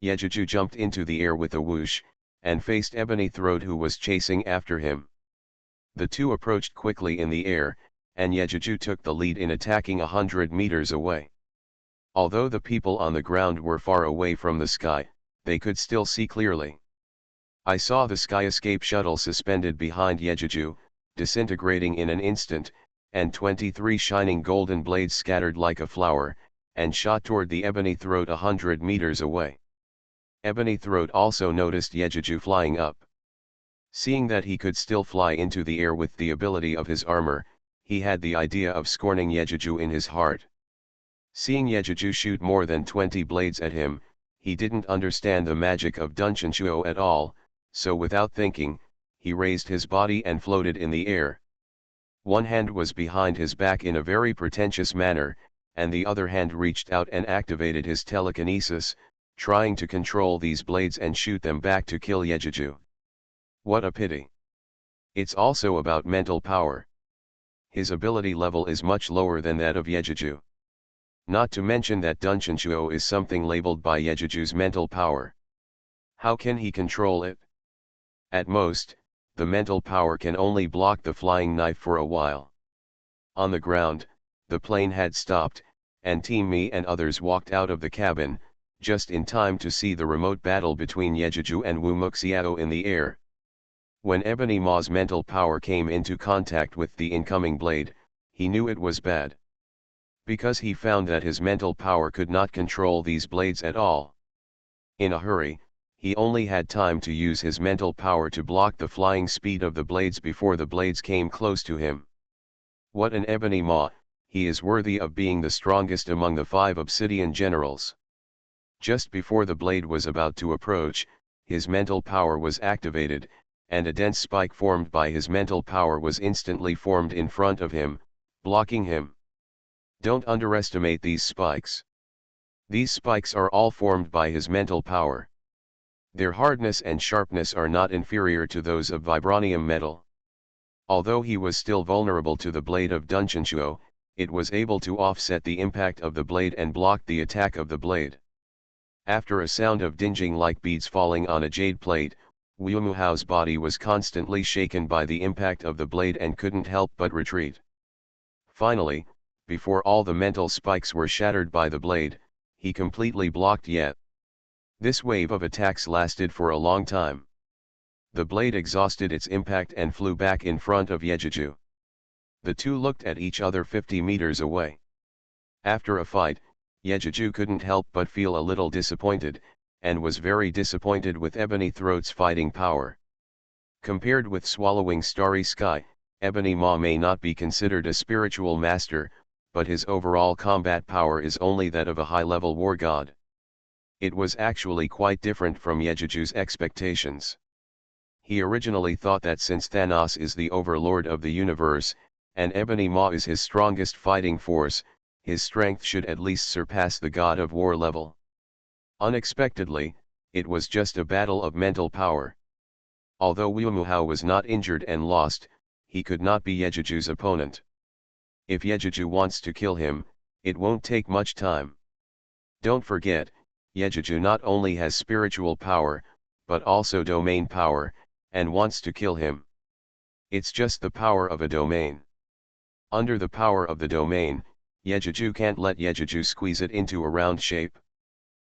S1: Yejuju jumped into the air with a whoosh, and faced Ebony Throat, who was chasing after him. The two approached quickly in the air, and Yejuju took the lead in attacking 100 meters away. Although the people on the ground were far away from the sky, they could still see clearly. I saw the sky escape shuttle suspended behind Yejuju, disintegrating in an instant, and 23 shining golden blades scattered like a flower, and shot toward the Ebony Throat 100 meters away. Ebony Throat also noticed Yejuju flying up. Seeing that he could still fly into the air with the ability of his armor, he had the idea of scorning Yejuju in his heart. Seeing Yejuju shoot more than 20 blades at him, he didn't understand the magic of Dunshinshuo at all, so without thinking, he raised his body and floated in the air. One hand was behind his back in a very pretentious manner, and the other hand reached out and activated his telekinesis, trying to control these blades and shoot them back to kill Yejuju. What a pity. It's also about mental power. His ability level is much lower than that of Yejuju. Not to mention that Dunshinshuo is something labeled by Yejuju's mental power. How can he control it? At most, the mental power can only block the flying knife for a while. On the ground, the plane had stopped, and Team Me and others walked out of the cabin, just in time to see the remote battle between Yejuju and Wu Muxiao in the air. When Ebony Maw's mental power came into contact with the incoming blade, he knew it was bad. Because he found that his mental power could not control these blades at all. In a hurry, he only had time to use his mental power to block the flying speed of the blades before the blades came close to him. What an Ebony Maw, he is worthy of being the strongest among the 5 obsidian generals. Just before the blade was about to approach, his mental power was activated, and a dense spike formed by his mental power was instantly formed in front of him, blocking him. Don't underestimate these spikes. These spikes are all formed by his mental power. Their hardness and sharpness are not inferior to those of vibranium metal. Although he was still vulnerable to the blade of Dunshinshuo, it was able to offset the impact of the blade and block the attack of the blade. After a sound of dinging like beads falling on a jade plate, Wu Muhao's body was constantly shaken by the impact of the blade and couldn't help but retreat. Finally, before all the mental spikes were shattered by the blade, he completely blocked Yet. This wave of attacks lasted for a long time. The blade exhausted its impact and flew back in front of Yejuju. The two looked at each other 50 meters away. After a fight, Yejuju couldn't help but feel a little disappointed, and was very disappointed with Ebony Throat's fighting power. Compared with Swallowing Starry Sky, Ebony Maw may not be considered a spiritual master, but his overall combat power is only that of a high-level war god. It was actually quite different from Yejuju's expectations. He originally thought that since Thanos is the overlord of the universe, and Ebony Maw is his strongest fighting force, his strength should at least surpass the God of War level. Unexpectedly, it was just a battle of mental power. Although Wu Muhao was not injured and lost, he could not be Yejuju's opponent. If Yejuju wants to kill him, it won't take much time. Don't forget, Yejuju not only has spiritual power, but also domain power, and wants to kill him. It's just the power of a domain. Under the power of the domain, Yejuju can't let Yejuju squeeze it into a round shape.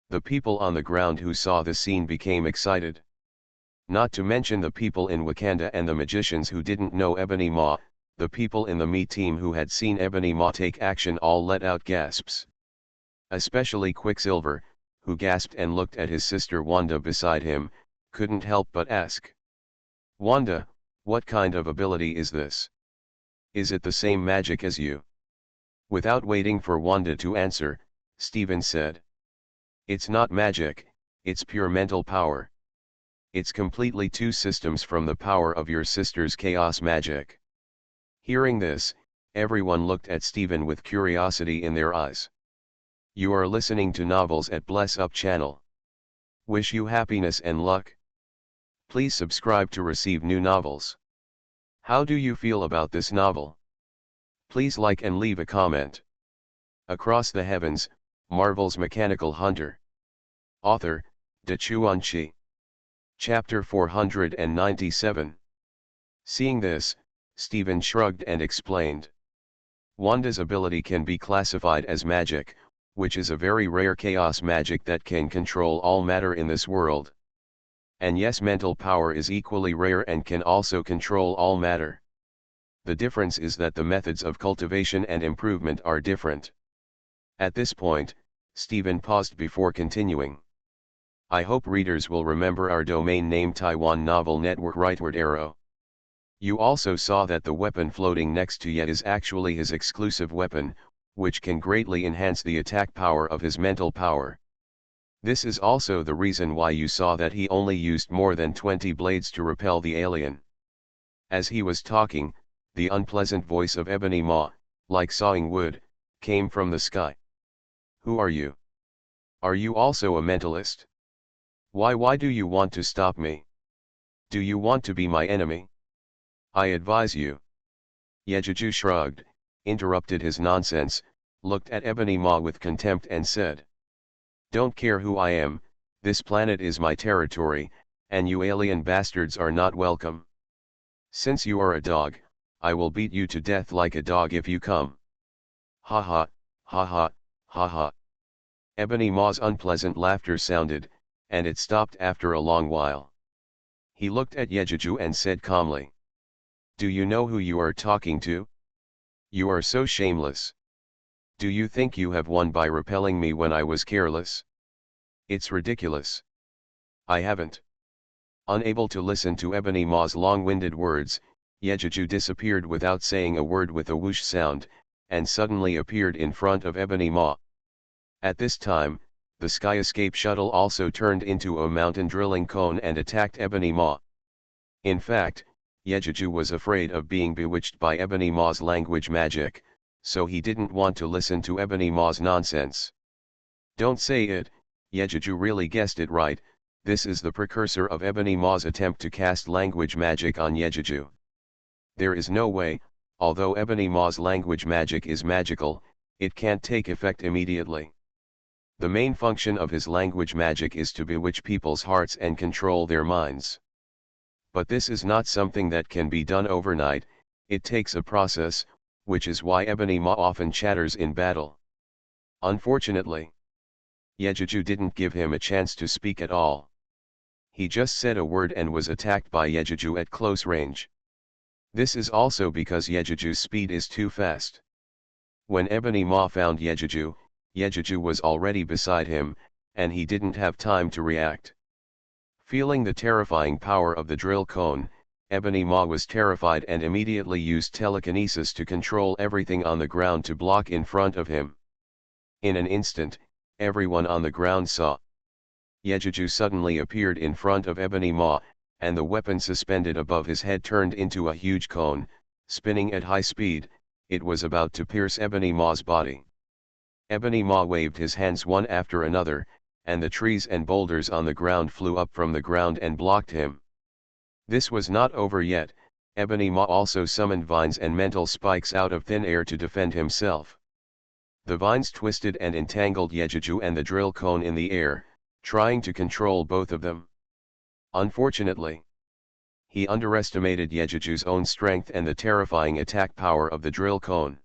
S1: The people on the ground who saw the scene became excited. Not to mention the people in Wakanda and the magicians who didn't know Ebony Maw, the people in the Me team who had seen Ebony Maw take action all let out gasps. Especially Quicksilver, who gasped and looked at his sister Wanda beside him, couldn't help but ask. Wanda, what kind of ability is this? Is it the same magic as you? Without waiting for Wanda to answer, Steven said. It's not magic, it's pure mental power. It's completely two systems from the power of your sister's chaos magic. Hearing this, everyone looked at Steven with curiosity in their eyes. You are listening to Novels at Bless Up channel. Wish you happiness and luck. Please subscribe to receive new novels. How do you feel about this novel? Please like and leave a comment. Across the Heavens, Marvel's Mechanical Hunter. Author, Dachuan Chi. Chapter 497. Seeing this, Stephen shrugged and explained. Wanda's ability can be classified as magic, which is a very rare chaos magic that can control all matter in this world. And yes, mental power is equally rare and can also control all matter. The difference is that the methods of cultivation and improvement are different. At this point, Stephen paused before continuing. I hope readers will remember our domain name Taiwan Novel Network Rightward Arrow. You also saw that the weapon floating next to Ye is actually his exclusive weapon, which can greatly enhance the attack power of his mental power. This is also the reason why you saw that he only used more than 20 blades to repel the alien. As he was talking, the unpleasant voice of Ebony Maw, like sawing wood, came from the sky. Who are you? Are you also a mentalist? Why do you want to stop me? Do you want to be my enemy? I advise you. Yejuju shrugged, interrupted his nonsense, looked at Ebony Maw with contempt and said. Don't care who I am, this planet is my territory, and you alien bastards are not welcome. Since you are a dog, I will beat you to death like a dog if you come. Ha ha, ha ha, ha ha. Ebony Maw's unpleasant laughter sounded, and it stopped after a long while. He looked at Yejuju and said calmly. Do you know who you are talking to? You are so shameless. Do you think you have won by repelling me when I was careless? It's ridiculous. I haven't. Unable to listen to Ebony Maw's long-winded words, Yejuju disappeared without saying a word with a whoosh sound, and suddenly appeared in front of Ebony Maw. At this time, the Sky Escape shuttle also turned into a mountain drilling cone and attacked Ebony Maw. In fact, Yejuju was afraid of being bewitched by Ebony Maw's language magic, so he didn't want to listen to Ebony Maw's nonsense. Don't say it, Yejuju really guessed it right, this is the precursor of Ebony Maw's attempt to cast language magic on Yejuju. There is no way, although Ebony Maw's language magic is magical, it can't take effect immediately. The main function of his language magic is to bewitch people's hearts and control their minds. But this is not something that can be done overnight, it takes a process, which is why Ebony Maw often chatters in battle. Unfortunately, Yejuju didn't give him a chance to speak at all. He just said a word and was attacked by Yejuju at close range. This is also because Yejuju's speed is too fast. When Ebony Maw found Yejuju, Yejuju was already beside him, and he didn't have time to react. Feeling the terrifying power of the drill cone, Ebony Maw was terrified and immediately used telekinesis to control everything on the ground to block in front of him. In an instant, everyone on the ground saw. Yejuju suddenly appeared in front of Ebony Maw, and the weapon suspended above his head turned into a huge cone, spinning at high speed, it was about to pierce Ebony Maw's body. Ebony Maw waved his hands one after another, and the trees and boulders on the ground flew up from the ground and blocked him. This was not over yet, Ebony Maw also summoned vines and mental spikes out of thin air to defend himself. The vines twisted and entangled Yejuju and the drill cone in the air, trying to control both of them. Unfortunately, he underestimated Yejuju's own strength and the terrifying attack power of the drill cone.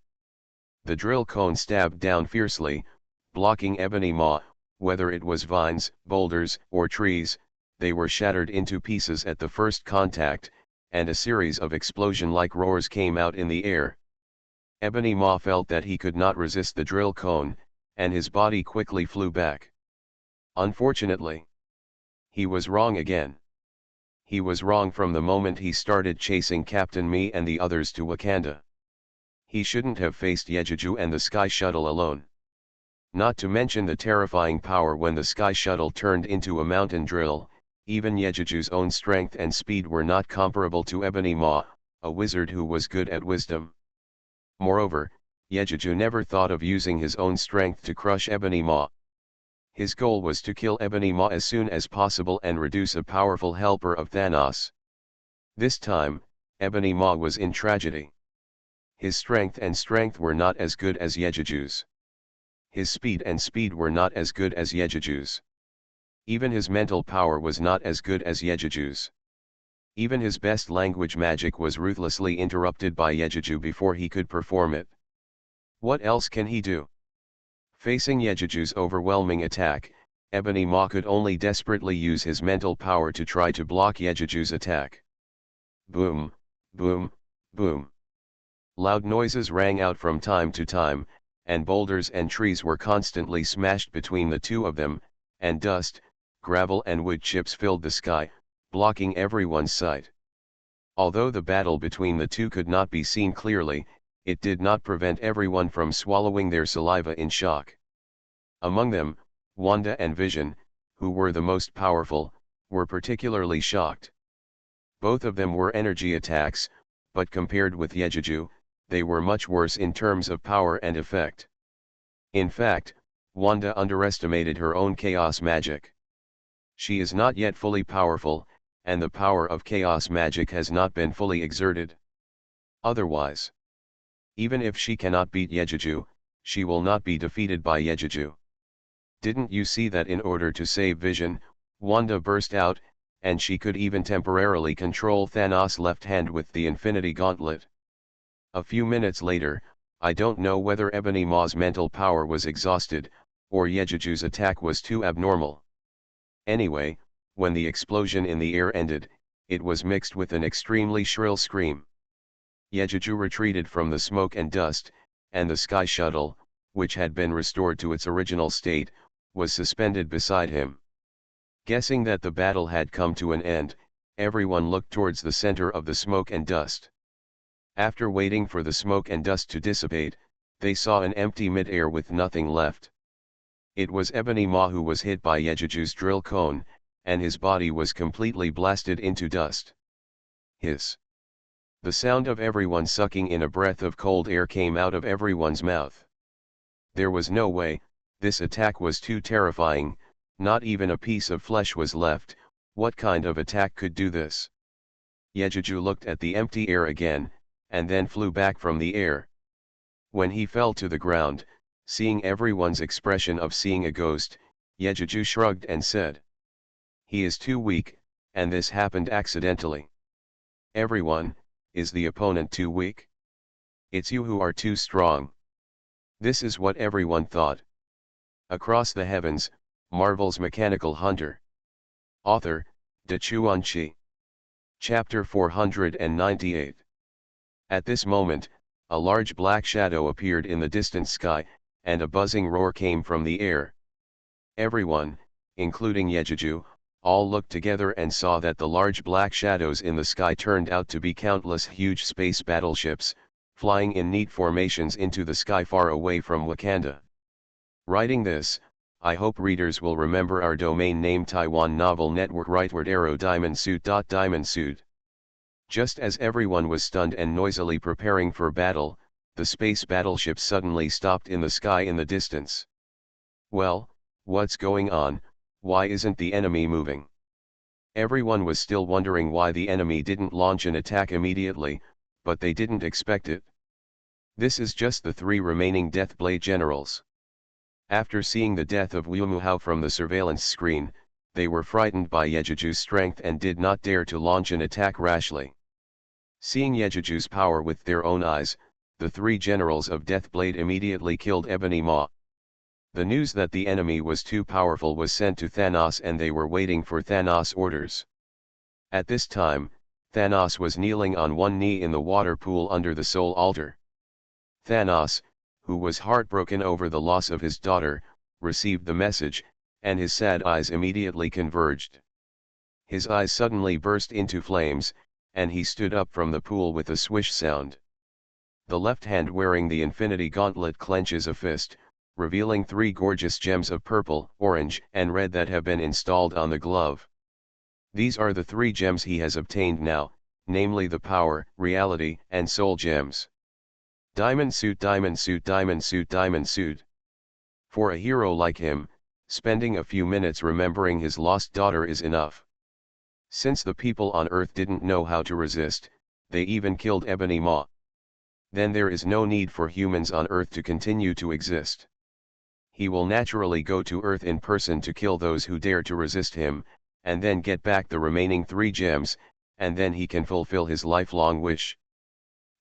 S1: The drill cone stabbed down fiercely, blocking Ebony Maw. Whether it was vines, boulders, or trees, they were shattered into pieces at the first contact, and a series of explosion-like roars came out in the air. Ebony Maw felt that he could not resist the drill cone, and his body quickly flew back. Unfortunately, he was wrong again. He was wrong from the moment he started chasing Captain Me and the others to Wakanda. He shouldn't have faced Yejuju and the Sky Shuttle alone. Not to mention the terrifying power when the Sky Shuttle turned into a mountain drill, even Yejuju's own strength and speed were not comparable to Ebony Maw, a wizard who was good at wisdom. Moreover, Yejuju never thought of using his own strength to crush Ebony Maw. His goal was to kill Ebony Maw as soon as possible and reduce a powerful helper of Thanos. This time, Ebony Maw was in tragedy. His strength and strength were not as good as Yejiju's. His speed and speed were not as good as Yejiju's. Even his mental power was not as good as Yejiju's. Even his best language magic was ruthlessly interrupted by Yejiju before he could perform it. What else can he do? Facing Yejiju's overwhelming attack, Ebony Maw could only desperately use his mental power to try to block Yejiju's attack. Boom, boom, boom. Loud noises rang out from time to time, and boulders and trees were constantly smashed between the two of them, and dust, gravel and wood chips filled the sky, blocking everyone's sight. Although the battle between the two could not be seen clearly, it did not prevent everyone from swallowing their saliva in shock. Among them, Wanda and Vision, who were the most powerful, were particularly shocked. Both of them were energy attacks, but compared with Yejiju, they were much worse in terms of power and effect. In fact, Wanda underestimated her own chaos magic. She is not yet fully powerful, and the power of chaos magic has not been fully exerted. Otherwise, even if she cannot beat Yejiju, she will not be defeated by Yejiju. Didn't you see that in order to save Vision, Wanda burst out, and she could even temporarily control Thanos' left hand with the Infinity Gauntlet? A few minutes later, I don't know whether Ebony Maw's mental power was exhausted, or Yejiju's attack was too abnormal. Anyway, when the explosion in the air ended, it was mixed with an extremely shrill scream. Yejiju retreated from the smoke and dust, and the sky shuttle, which had been restored to its original state, was suspended beside him. Guessing that the battle had come to an end, everyone looked towards the center of the smoke and dust. After waiting for the smoke and dust to dissipate, they saw an empty mid-air with nothing left. It was Ebony Maw who was hit by Yejiju's drill cone, and his body was completely blasted into dust. Hiss. The sound of everyone sucking in a breath of cold air came out of everyone's mouth. There was no way, this attack was too terrifying, not even a piece of flesh was left. What kind of attack could do this? Yejiju looked at the empty air again, and then flew back from the air. When he fell to the ground, seeing everyone's expression of seeing a ghost, Yejiju shrugged and said, "He is too weak, and this happened accidentally." Everyone, is the opponent too weak? It's you who are too strong. This is what everyone thought. Across the Heavens, Marvel's Mechanical Hunter. Author, Chuanchi. Chapter 498. At this moment, a large black shadow appeared in the distant sky, and a buzzing roar came from the air. Everyone, including Yejiju, all looked together and saw that the large black shadows in the sky turned out to be countless huge space battleships, flying in neat formations into the sky far away from Wakanda. Writing this, I hope readers will remember our domain name Taiwan Novel Network rightward arrow Diamond Suit. Just as everyone was stunned and noisily preparing for battle, the space battleship suddenly stopped in the sky in the distance. Well, what's going on? Why isn't the enemy moving? Everyone was still wondering why the enemy didn't launch an attack immediately, but they didn't expect it. This is just the 3 remaining Deathblade generals. After seeing the death of Liu Muhao from the surveillance screen, they were frightened by Yejiju's strength and did not dare to launch an attack rashly. Seeing Yejiju's power with their own eyes, the 3 generals of Deathblade immediately killed Ebony Maw. The news that the enemy was too powerful was sent to Thanos, and they were waiting for Thanos' orders. At this time, Thanos was kneeling on one knee in the water pool under the soul altar. Thanos, who was heartbroken over the loss of his daughter, received the message, and his sad eyes immediately converged. His eyes suddenly burst into flames, and he stood up from the pool with a swish sound. The left hand wearing the Infinity Gauntlet clenches a fist, revealing 3 gorgeous gems of purple, orange, and red that have been installed on the glove. These are the 3 gems he has obtained now, namely the Power, Reality, and Soul gems. Diamond Suit, Diamond Suit, Diamond Suit, Diamond Suit. For a hero like him, spending a few minutes remembering his lost daughter is enough. Since the people on Earth didn't know how to resist, they even killed Ebony Maw. then there is no need for humans on Earth to continue to exist. He will naturally go to Earth in person to kill those who dare to resist him, and then get back the remaining 3 gems, and then he can fulfill his lifelong wish.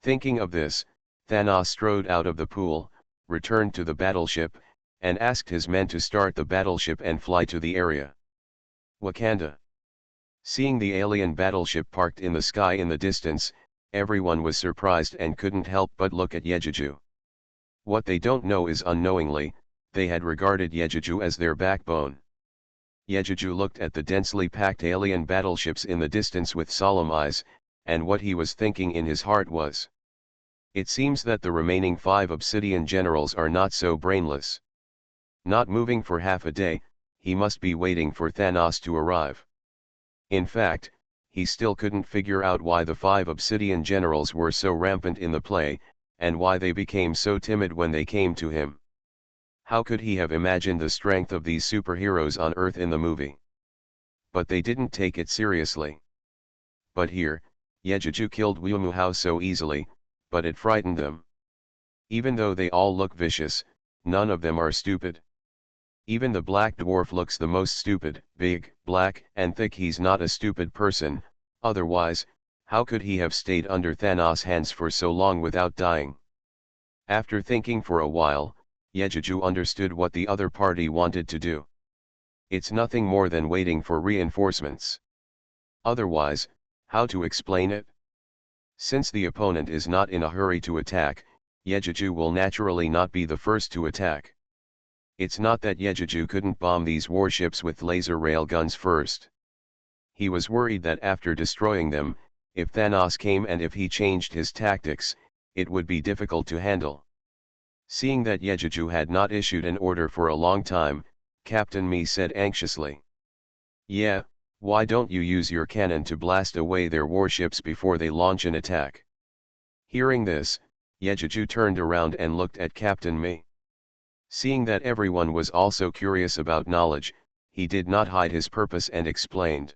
S1: Thinking of this, Thanos strode out of the pool, returned to the battleship, and asked his men to start the battleship and fly to the area. Wakanda. Seeing the alien battleship parked in the sky in the distance, everyone was surprised and couldn't help but look at Yejuju. What they don't know is unknowingly, they had regarded Yejuju as their backbone. Yejuju looked at the densely packed alien battleships in the distance with solemn eyes, and what he was thinking in his heart was, it seems that the remaining 5 Obsidian generals are not so brainless. Not moving for half a day, he must be waiting for Thanos to arrive. In fact, he still couldn't figure out why the 5 Obsidian generals were so rampant in the play, and why they became so timid when they came to him. How could he have imagined the strength of these superheroes on Earth in the movie? But they didn't take it seriously. But here, Yejuju killed Wumuhau so easily, but it frightened them. Even though they all look vicious, none of them are stupid. Even the black dwarf looks the most stupid, big, black, and thick. He's not a stupid person, otherwise, how could he have stayed under Thanos' hands for so long without dying? After thinking for a while, Yejuju understood what the other party wanted to do. It's nothing more than waiting for reinforcements. Otherwise, how to explain it? Since the opponent is not in a hurry to attack, Yejuju will naturally not be the first to attack. It's not that Yejuju couldn't bomb these warships with laser railguns first. He was worried that after destroying them, if Thanos came and if he changed his tactics, it would be difficult to handle. Seeing that Yejuju had not issued an order for a long time, Captain Me said anxiously, "Yeah, why don't you use your cannon to blast away their warships before they launch an attack?" Hearing this, Yejuju turned around and looked at Captain Me. Seeing that everyone was also curious about knowledge, he did not hide his purpose and explained,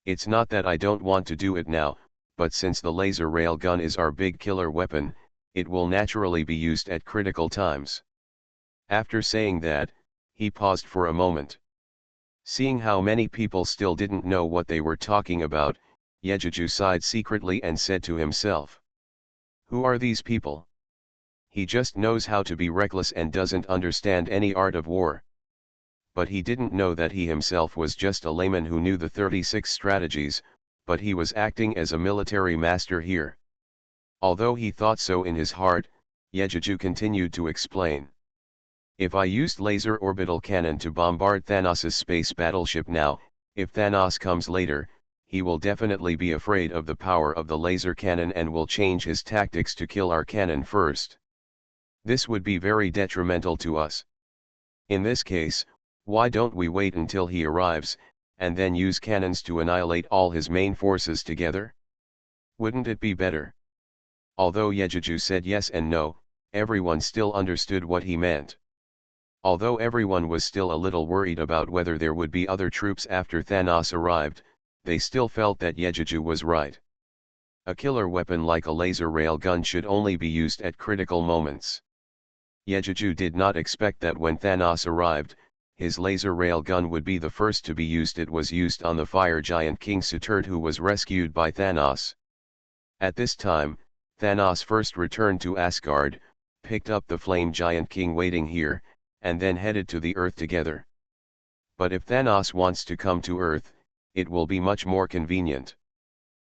S1: "It's not that I don't want to do it now, but since the laser railgun is our big killer weapon, it will naturally be used at critical times." After saying that, he paused for a moment. Seeing how many people still didn't know what they were talking about, Yejuju sighed secretly and said to himself, "Who are these people? He just knows how to be reckless and doesn't understand any art of war." But he didn't know that he himself was just a layman who knew the 36 strategies, but he was acting as a military master here. Although he thought so in his heart, Yejuju continued to explain. "If I used laser orbital cannon to bombard Thanos' space battleship now, if Thanos comes later, he will definitely be afraid of the power of the laser cannon and will change his tactics to kill our cannon first. This would be very detrimental to us. In this case, why don't we wait until he arrives, and then use cannons to annihilate all his main forces together? Wouldn't it be better?" Although Yejuju said yes and no, everyone still understood what he meant. Although everyone was still a little worried about whether there would be other troops after Thanos arrived, they still felt that Yejuju was right. A killer weapon like a laser railgun should only be used at critical moments. Yejuju did not expect that when Thanos arrived, his laser railgun would be the first to be used. It was used on the fire giant King Suturt, who was rescued by Thanos. At this time, Thanos first returned to Asgard, picked up the flame giant king waiting here, and then headed to the Earth together. But if Thanos wants to come to Earth, it will be much more convenient.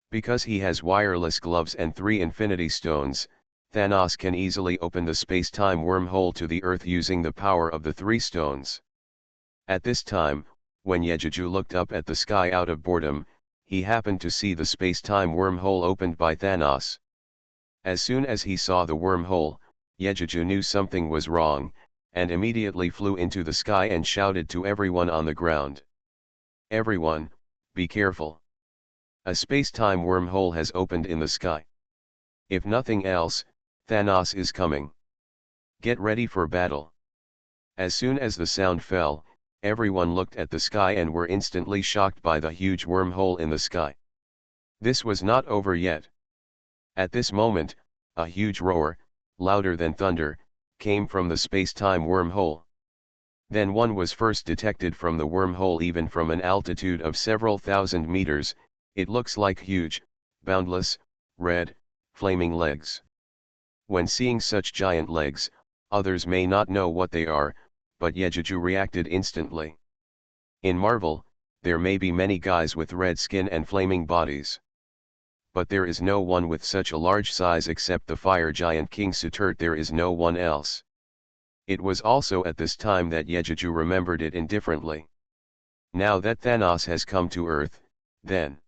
S1: Because he has wireless gloves and 3 Infinity Stones, Thanos can easily open the space-time wormhole to the Earth using the power of the 3 stones. At this time, when Yejuju looked up at the sky out of boredom, he happened to see the space-time wormhole opened by Thanos. As soon as he saw the wormhole, Yejuju knew something was wrong, and immediately flew into the sky and shouted to everyone on the ground, "Everyone, be careful! A space-time wormhole has opened in the sky. If nothing else, Thanos is coming. Get ready for battle." As soon as the sound fell, everyone looked at the sky and were instantly shocked by the huge wormhole in the sky. This was not over yet. At this moment, A huge roar, louder than thunder, came from the space-time wormhole. Then one was first detected from the wormhole. Even from an altitude of several thousand meters, it looks like huge, boundless, red, flaming legs. When seeing such giant legs, others may not know what they are, but Yejuju reacted instantly. In Marvel, there may be many guys with red skin and flaming bodies. But there is no one with such a large size except the fire giant King Suturt. There is no one else. It was also at this time that Yejuju remembered it indifferently. Now that Thanos has come to Earth, then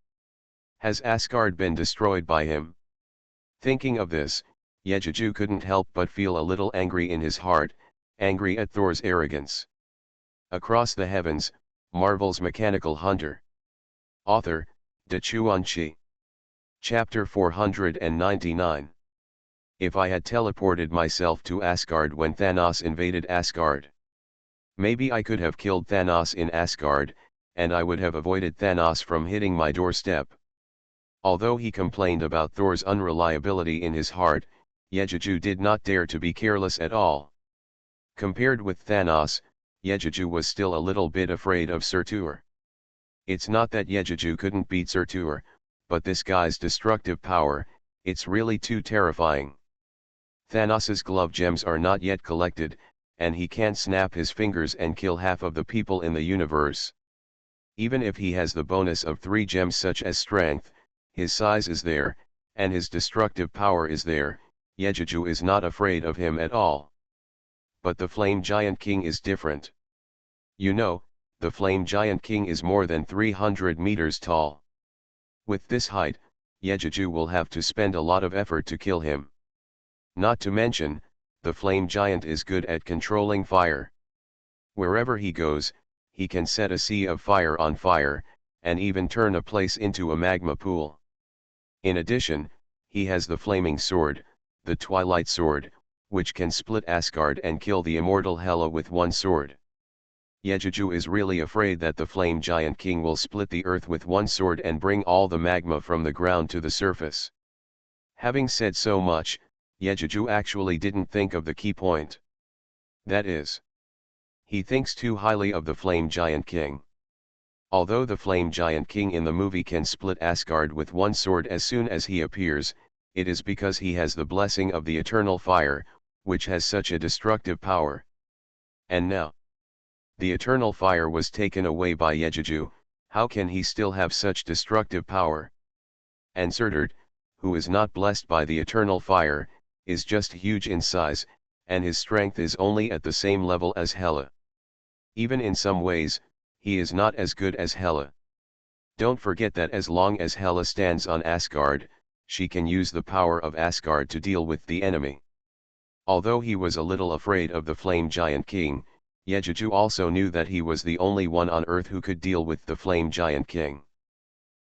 S1: has Asgard been destroyed by him? Thinking of this, Yejuju couldn't help but feel a little angry in his heart, angry at Thor's arrogance. Across the Heavens, Marvel's Mechanical Hunter. Author, Dachuanchi. Chapter 499. If I had teleported myself to Asgard when Thanos invaded Asgard, maybe I could have killed Thanos in Asgard, and I would have avoided Thanos from hitting my doorstep. Although he complained about Thor's unreliability in his heart, Yejuju did not dare to be careless at all. Compared with Thanos, Yejuju was still a little bit afraid of Surtur. It's not that Yejuju couldn't beat Surtur, but this guy's destructive power, it's really too terrifying. Thanos's glove gems are not yet collected, and he can't snap his fingers and kill half of the people in the universe. Even if he has the bonus of 3 gems such as strength, his size is there, and his destructive power is there. Yejuju is not afraid of him at all. But the Flame Giant King is different. You know, the Flame Giant King is more than 300 meters tall. With this height, Yejuju will have to spend a lot of effort to kill him. Not to mention, the Flame Giant is good at controlling fire. Wherever he goes, he can set a sea of fire on fire, and even turn a place into a magma pool. In addition, he has the Flaming Sword, the Twilight Sword, which can split Asgard and kill the immortal Hela with one sword. Yejuju is really afraid that the Flame Giant King will split the earth with one sword and bring all the magma from the ground to the surface. Having said so much, Yejuju actually didn't think of the key point. That is, he thinks too highly of the Flame Giant King. Although the Flame Giant King in the movie can split Asgard with one sword as soon as he appears, it is because he has the blessing of the eternal fire, which has such a destructive power. And now, the eternal fire was taken away by Yejuju. How can he still have such destructive power? And Surtur, who is not blessed by the eternal fire, is just huge in size, and his strength is only at the same level as Hela. Even in some ways, he is not as good as Hela. Don't forget that as long as Hela stands on Asgard, she can use the power of Asgard to deal with the enemy. Although he was a little afraid of the Flame Giant King, Yejuju also knew that he was the only one on Earth who could deal with the Flame Giant King.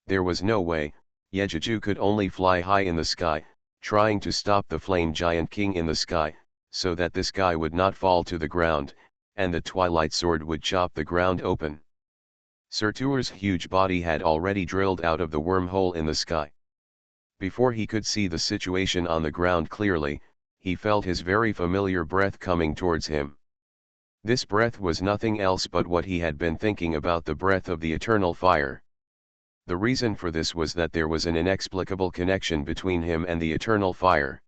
S1: There was no way, Yejuju could only fly high in the sky, trying to stop the Flame Giant King in the sky, so that this guy would not fall to the ground, and the Twilight Sword would chop the ground open. Surtur's huge body had already drilled out of the wormhole in the sky. Before he could see the situation on the ground clearly, he felt his very familiar breath coming towards him. This breath was nothing else but what he had been thinking about, the breath of the eternal fire. The reason for this was that there was an inexplicable connection between him and the eternal fire.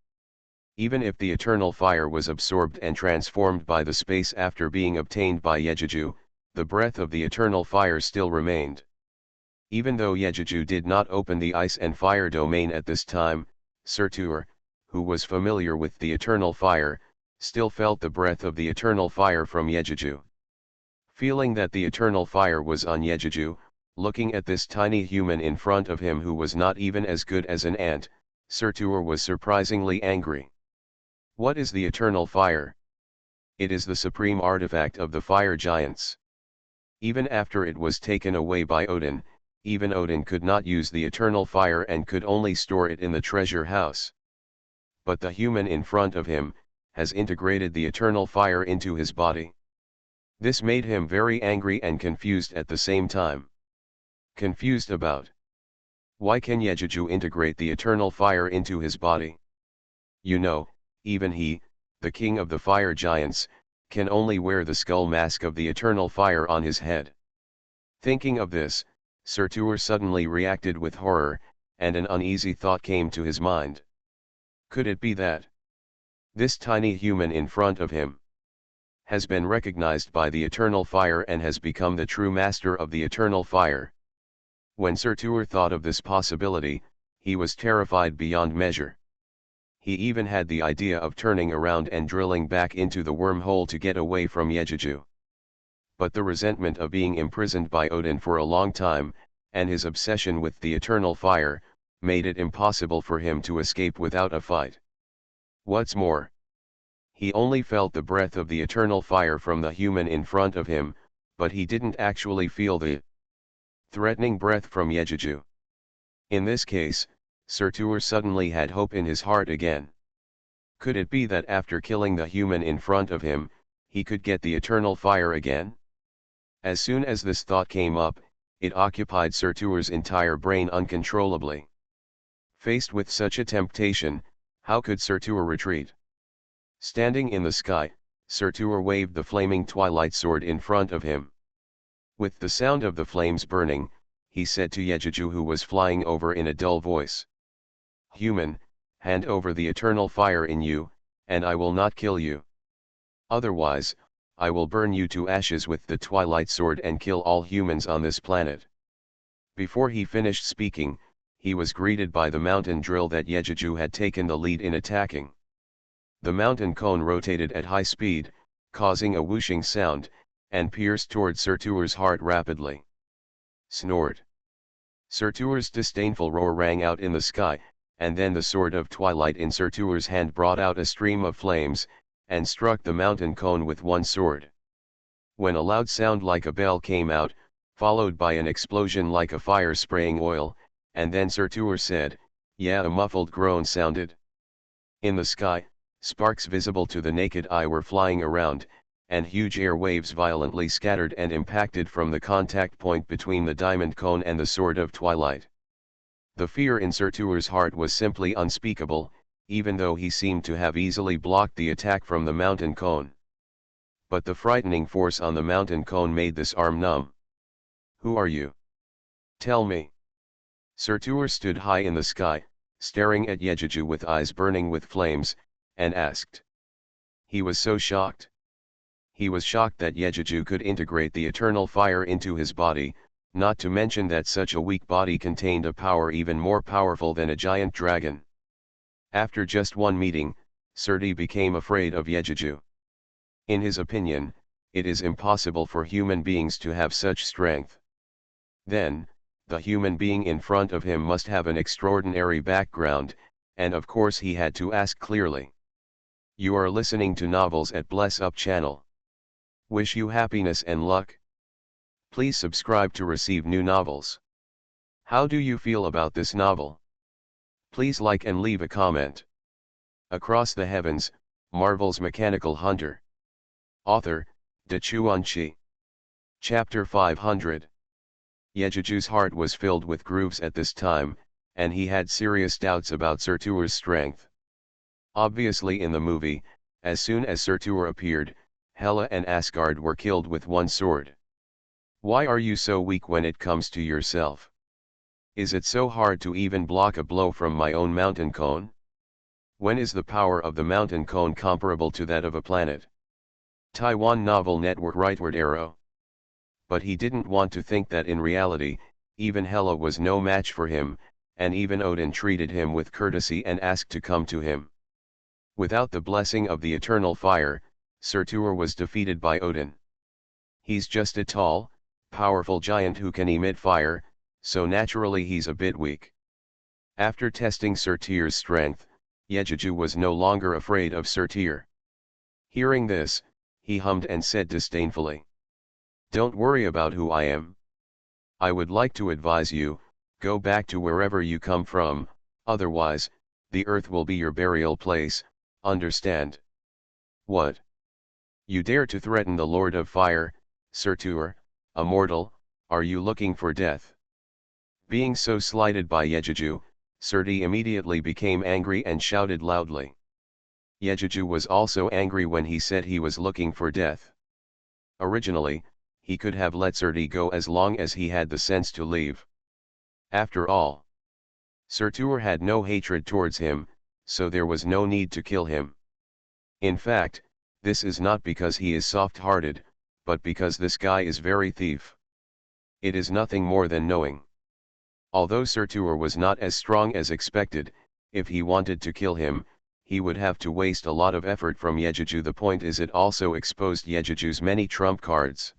S1: Even if the eternal fire was absorbed and transformed by the space after being obtained by Yejuju, the breath of the eternal fire still remained. Even though Yejuju did not open the ice and fire domain at this time, Surtur, who was familiar with the eternal fire, still felt the breath of the eternal fire from Yejuju. Feeling that the eternal fire was on Yejuju, looking at this tiny human in front of him who was not even as good as an ant, Surtur was surprisingly angry. What is the eternal fire? It is the supreme artifact of the fire giants. Even after it was taken away by Odin, even Odin could not use the eternal fire and could only store it in the treasure house. But the human in front of him has integrated the eternal fire into his body. This made him very angry and confused at the same time. Confused about why can Yejuju integrate the eternal fire into his body? You know, even he, the king of the fire giants, can only wear the skull mask of the eternal fire on his head. Thinking of this, Surtur suddenly reacted with horror, and an uneasy thought came to his mind. Could it be that this tiny human in front of him has been recognized by the eternal fire and has become the true master of the eternal fire? When Surtur thought of this possibility, he was terrified beyond measure. He even had the idea of turning around and drilling back into the wormhole to get away from Yejuju. But the resentment of being imprisoned by Odin for a long time, and his obsession with the eternal fire, made it impossible for him to escape without a fight. What's more, he only felt the breath of the eternal fire from the human in front of him, but he didn't actually feel the threatening breath from Yejuju. In this case, Surtur suddenly had hope in his heart again. Could it be that after killing the human in front of him, he could get the eternal fire again? As soon as this thought came up, it occupied Surtur's entire brain uncontrollably. Faced with such a temptation, how could Surtur retreat? Standing in the sky, Surtur waved the flaming twilight sword in front of him. With the sound of the flames burning, he said to Yejuju, who was flying over, in a dull voice, "Human, hand over the eternal fire in you, and I will not kill you. Otherwise, I will burn you to ashes with the twilight sword and kill all humans on this planet." Before he finished speaking, he was greeted by the mountain drill that Yejuju had taken the lead in attacking. The mountain cone rotated at high speed, causing a whooshing sound, and pierced toward Surtur's heart rapidly. Snort! Surtur's disdainful roar rang out in the sky, and then the sword of twilight in Surtur's hand brought out a stream of flames, and struck the mountain cone with one sword. When a loud sound like a bell came out, followed by an explosion like a fire spraying oil, and then Surtur said, "Yeah," a muffled groan sounded. In the sky, sparks visible to the naked eye were flying around, and huge air waves violently scattered and impacted from the contact point between the diamond cone and the sword of twilight. The fear in Surtur's heart was simply unspeakable, even though he seemed to have easily blocked the attack from the mountain cone. But the frightening force on the mountain cone made this arm numb. "Who are you? Tell me." Surtur stood high in the sky, staring at Yejuju with eyes burning with flames, and asked. He was so shocked. He was shocked that Yejuju could integrate the eternal fire into his body, not to mention that such a weak body contained a power even more powerful than a giant dragon. After just one meeting, Surti became afraid of Yejuju. In his opinion, it is impossible for human beings to have such strength. Then, the human being in front of him must have an extraordinary background, and of course he had to ask clearly. You are listening to Novels at Bless Up channel. Wish you happiness and luck. Please subscribe to receive new novels. How do you feel about this novel? Please like and leave a comment. Across the Heavens, Marvel's Mechanical Hunter. Author, Dachuan. Chapter 500. Yejuju's heart was filled with grooves at this time, and he had serious doubts about Surtur's strength. Obviously in the movie, as soon as Surtur appeared, Hela and Asgard were killed with one sword. Why are you so weak when it comes to yourself? Is it so hard to even block a blow from my own mountain cone? When is the power of the mountain cone comparable to that of a planet? Taiwan Novel Network Rightward Arrow. But he didn't want to think that in reality, even Hela was no match for him, and even Odin treated him with courtesy and asked to come to him. Without the blessing of the eternal fire, Surtur was defeated by Odin. He's just a tall, powerful giant who can emit fire, so naturally he's a bit weak. After testing Surtur's strength, Yejuju was no longer afraid of Surtur. Hearing this, he hummed and said disdainfully, "Don't worry about who I am. I would like to advise you, go back to wherever you come from, otherwise, the earth will be your burial place, understand?" What? You dare to threaten the Lord of Fire, Surtur, a mortal? Are you looking for death? Being so slighted by Yejuju, Surti immediately became angry and shouted loudly. Yejuju was also angry when he said he was looking for death. Originally, he could have let Surtur go as long as he had the sense to leave. After all, Surtur had no hatred towards him, so there was no need to kill him. In fact, this is not because he is soft-hearted, but because this guy is very thief. It is nothing more than knowing. Although Surtur was not as strong as expected, if he wanted to kill him, he would have to waste a lot of effort from Yejuju. The point is, it also exposed Yejuju's many trump cards.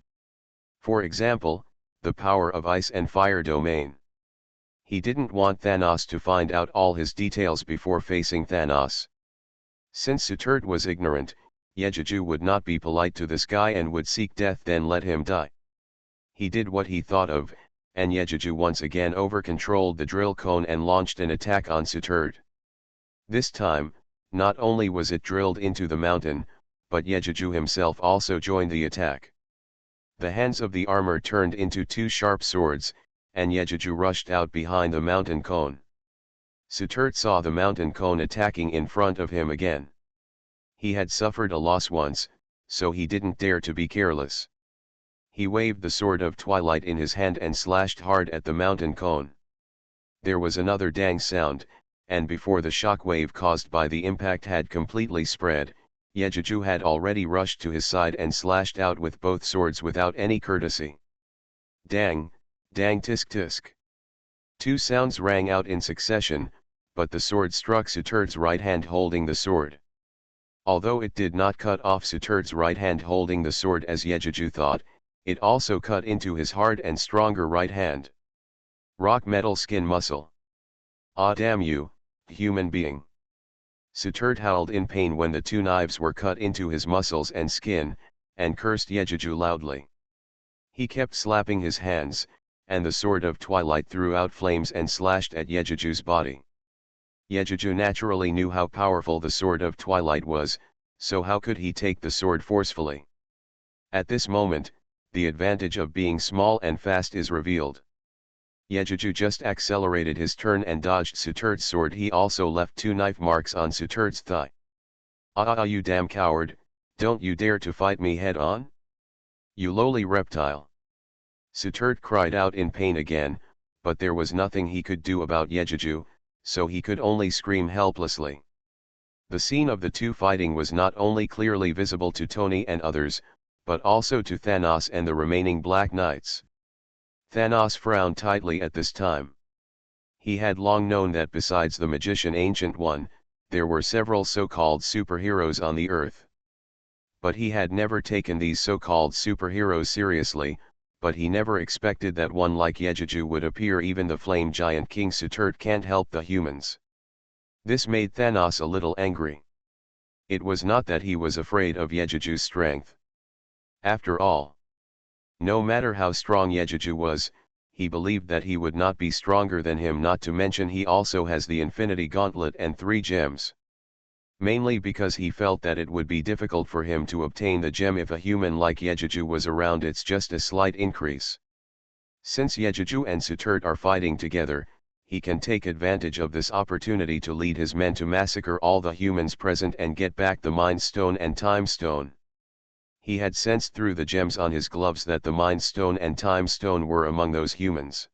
S1: For example, the power of ice and fire domain. He didn't want Thanos to find out all his details before facing Thanos. Since Surtur was ignorant, Yejuju would not be polite to this guy and would seek death, then let him die. He did what he thought of, and Yejuju once again over-controlled the drill cone and launched an attack on Surtur. This time, not only was it drilled into the mountain, but Yejuju himself also joined the attack. The hands of the armor turned into two sharp swords, and Yejuju rushed out behind the mountain cone. Surtur saw the mountain cone attacking in front of him again. He had suffered a loss once, so he didn't dare to be careless. He waved the sword of twilight in his hand and slashed hard at the mountain cone. There was another dang sound, and before the shock wave caused by the impact had completely spread, Yejuju had already rushed to his side and slashed out with both swords without any courtesy. Dang, dang, tisk tisk. Two sounds rang out in succession, but the sword struck Surtur's right hand holding the sword. Although it did not cut off Surtur's right hand holding the sword as Yejuju thought, it also cut into his hard and stronger right hand. Rock metal skin muscle. Ah, damn you, human being. Surtur howled in pain when the two knives were cut into his muscles and skin, and cursed Yejuju loudly. He kept slapping his hands, and the sword of twilight threw out flames and slashed at Yejuju's body. Yejuju naturally knew how powerful the sword of twilight was, so how could he take the sword forcefully? At this moment, the advantage of being small and fast is revealed. Yejuju just accelerated his turn and dodged Surtur's sword. He also left two knife marks on Surtur's thigh. Ah, you damn coward, don't you dare to fight me head on? You lowly reptile. Surtur cried out in pain again, but there was nothing he could do about Yejuju, so he could only scream helplessly. The scene of the two fighting was not only clearly visible to Tony and others, but also to Thanos and the remaining Black Knights. Thanos frowned tightly at this time. He had long known that besides the magician Ancient One, there were several so-called superheroes on the Earth. But he had never taken these so-called superheroes seriously, but he never expected that one like Yejuju would appear. Even the flame giant King Surtur can't help the humans. This made Thanos a little angry. It was not that he was afraid of Yejuju's strength. After all, no matter how strong Yejuju was, he believed that he would not be stronger than him, not to mention he also has the Infinity Gauntlet and 3 gems. Mainly because he felt that it would be difficult for him to obtain the gem if a human like Yejuju was around. It's just a slight increase. Since Yejuju and Surtur are fighting together, he can take advantage of this opportunity to lead his men to massacre all the humans present and get back the Mind Stone and Time Stone. He had sensed through the gems on his gloves that the Mind Stone and Time Stone were among those humans.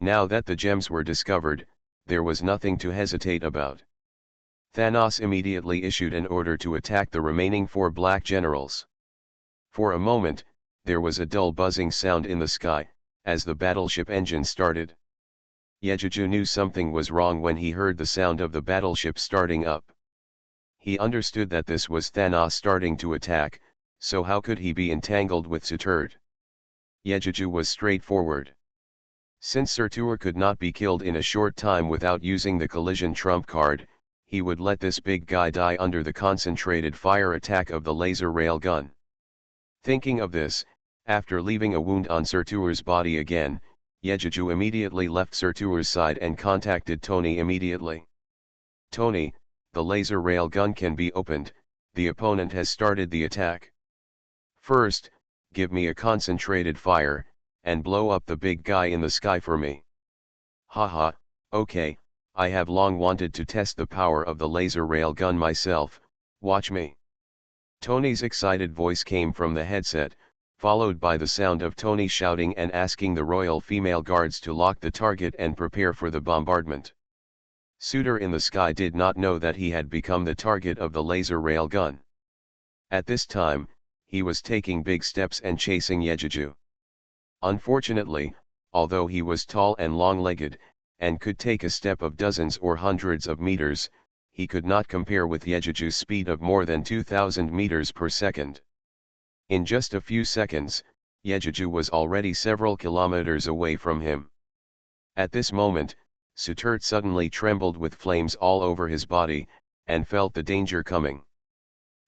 S1: Now that the gems were discovered, there was nothing to hesitate about. Thanos immediately issued an order to attack the remaining 4 black generals. For a moment, there was a dull buzzing sound in the sky, as the battleship engine started. Yejuju knew something was wrong when he heard the sound of the battleship starting up. He understood that this was Thanos starting to attack, so how could he be entangled with Surtur? Yejuju was straightforward. Since Surtur could not be killed in a short time without using the collision trump card, he would let this big guy die under the concentrated fire attack of the laser rail gun. Thinking of this, after leaving a wound on Surtur's body again, Yejuju immediately left Surtur's side and contacted Tony immediately. Tony, the laser rail gun can be opened, the opponent has started the attack. First, give me a concentrated fire, and blow up the big guy in the sky for me. Haha, okay, I have long wanted to test the power of the laser rail gun myself, Watch me. Tony's excited voice came from the headset, followed by the sound of Tony shouting and asking the royal female guards to lock the target and prepare for the bombardment. Suitor in the sky did not know that he had become the target of the laser rail gun. At this time, he was taking big steps and chasing Yejuju. Unfortunately, although he was tall and long-legged, and could take a step of dozens or hundreds of meters, he could not compare with Yejuju's speed of more than 2,000 meters per second. In just a few seconds, Yejuju was already several kilometers away from him. At this moment, Sutert suddenly trembled with flames all over his body, and felt the danger coming.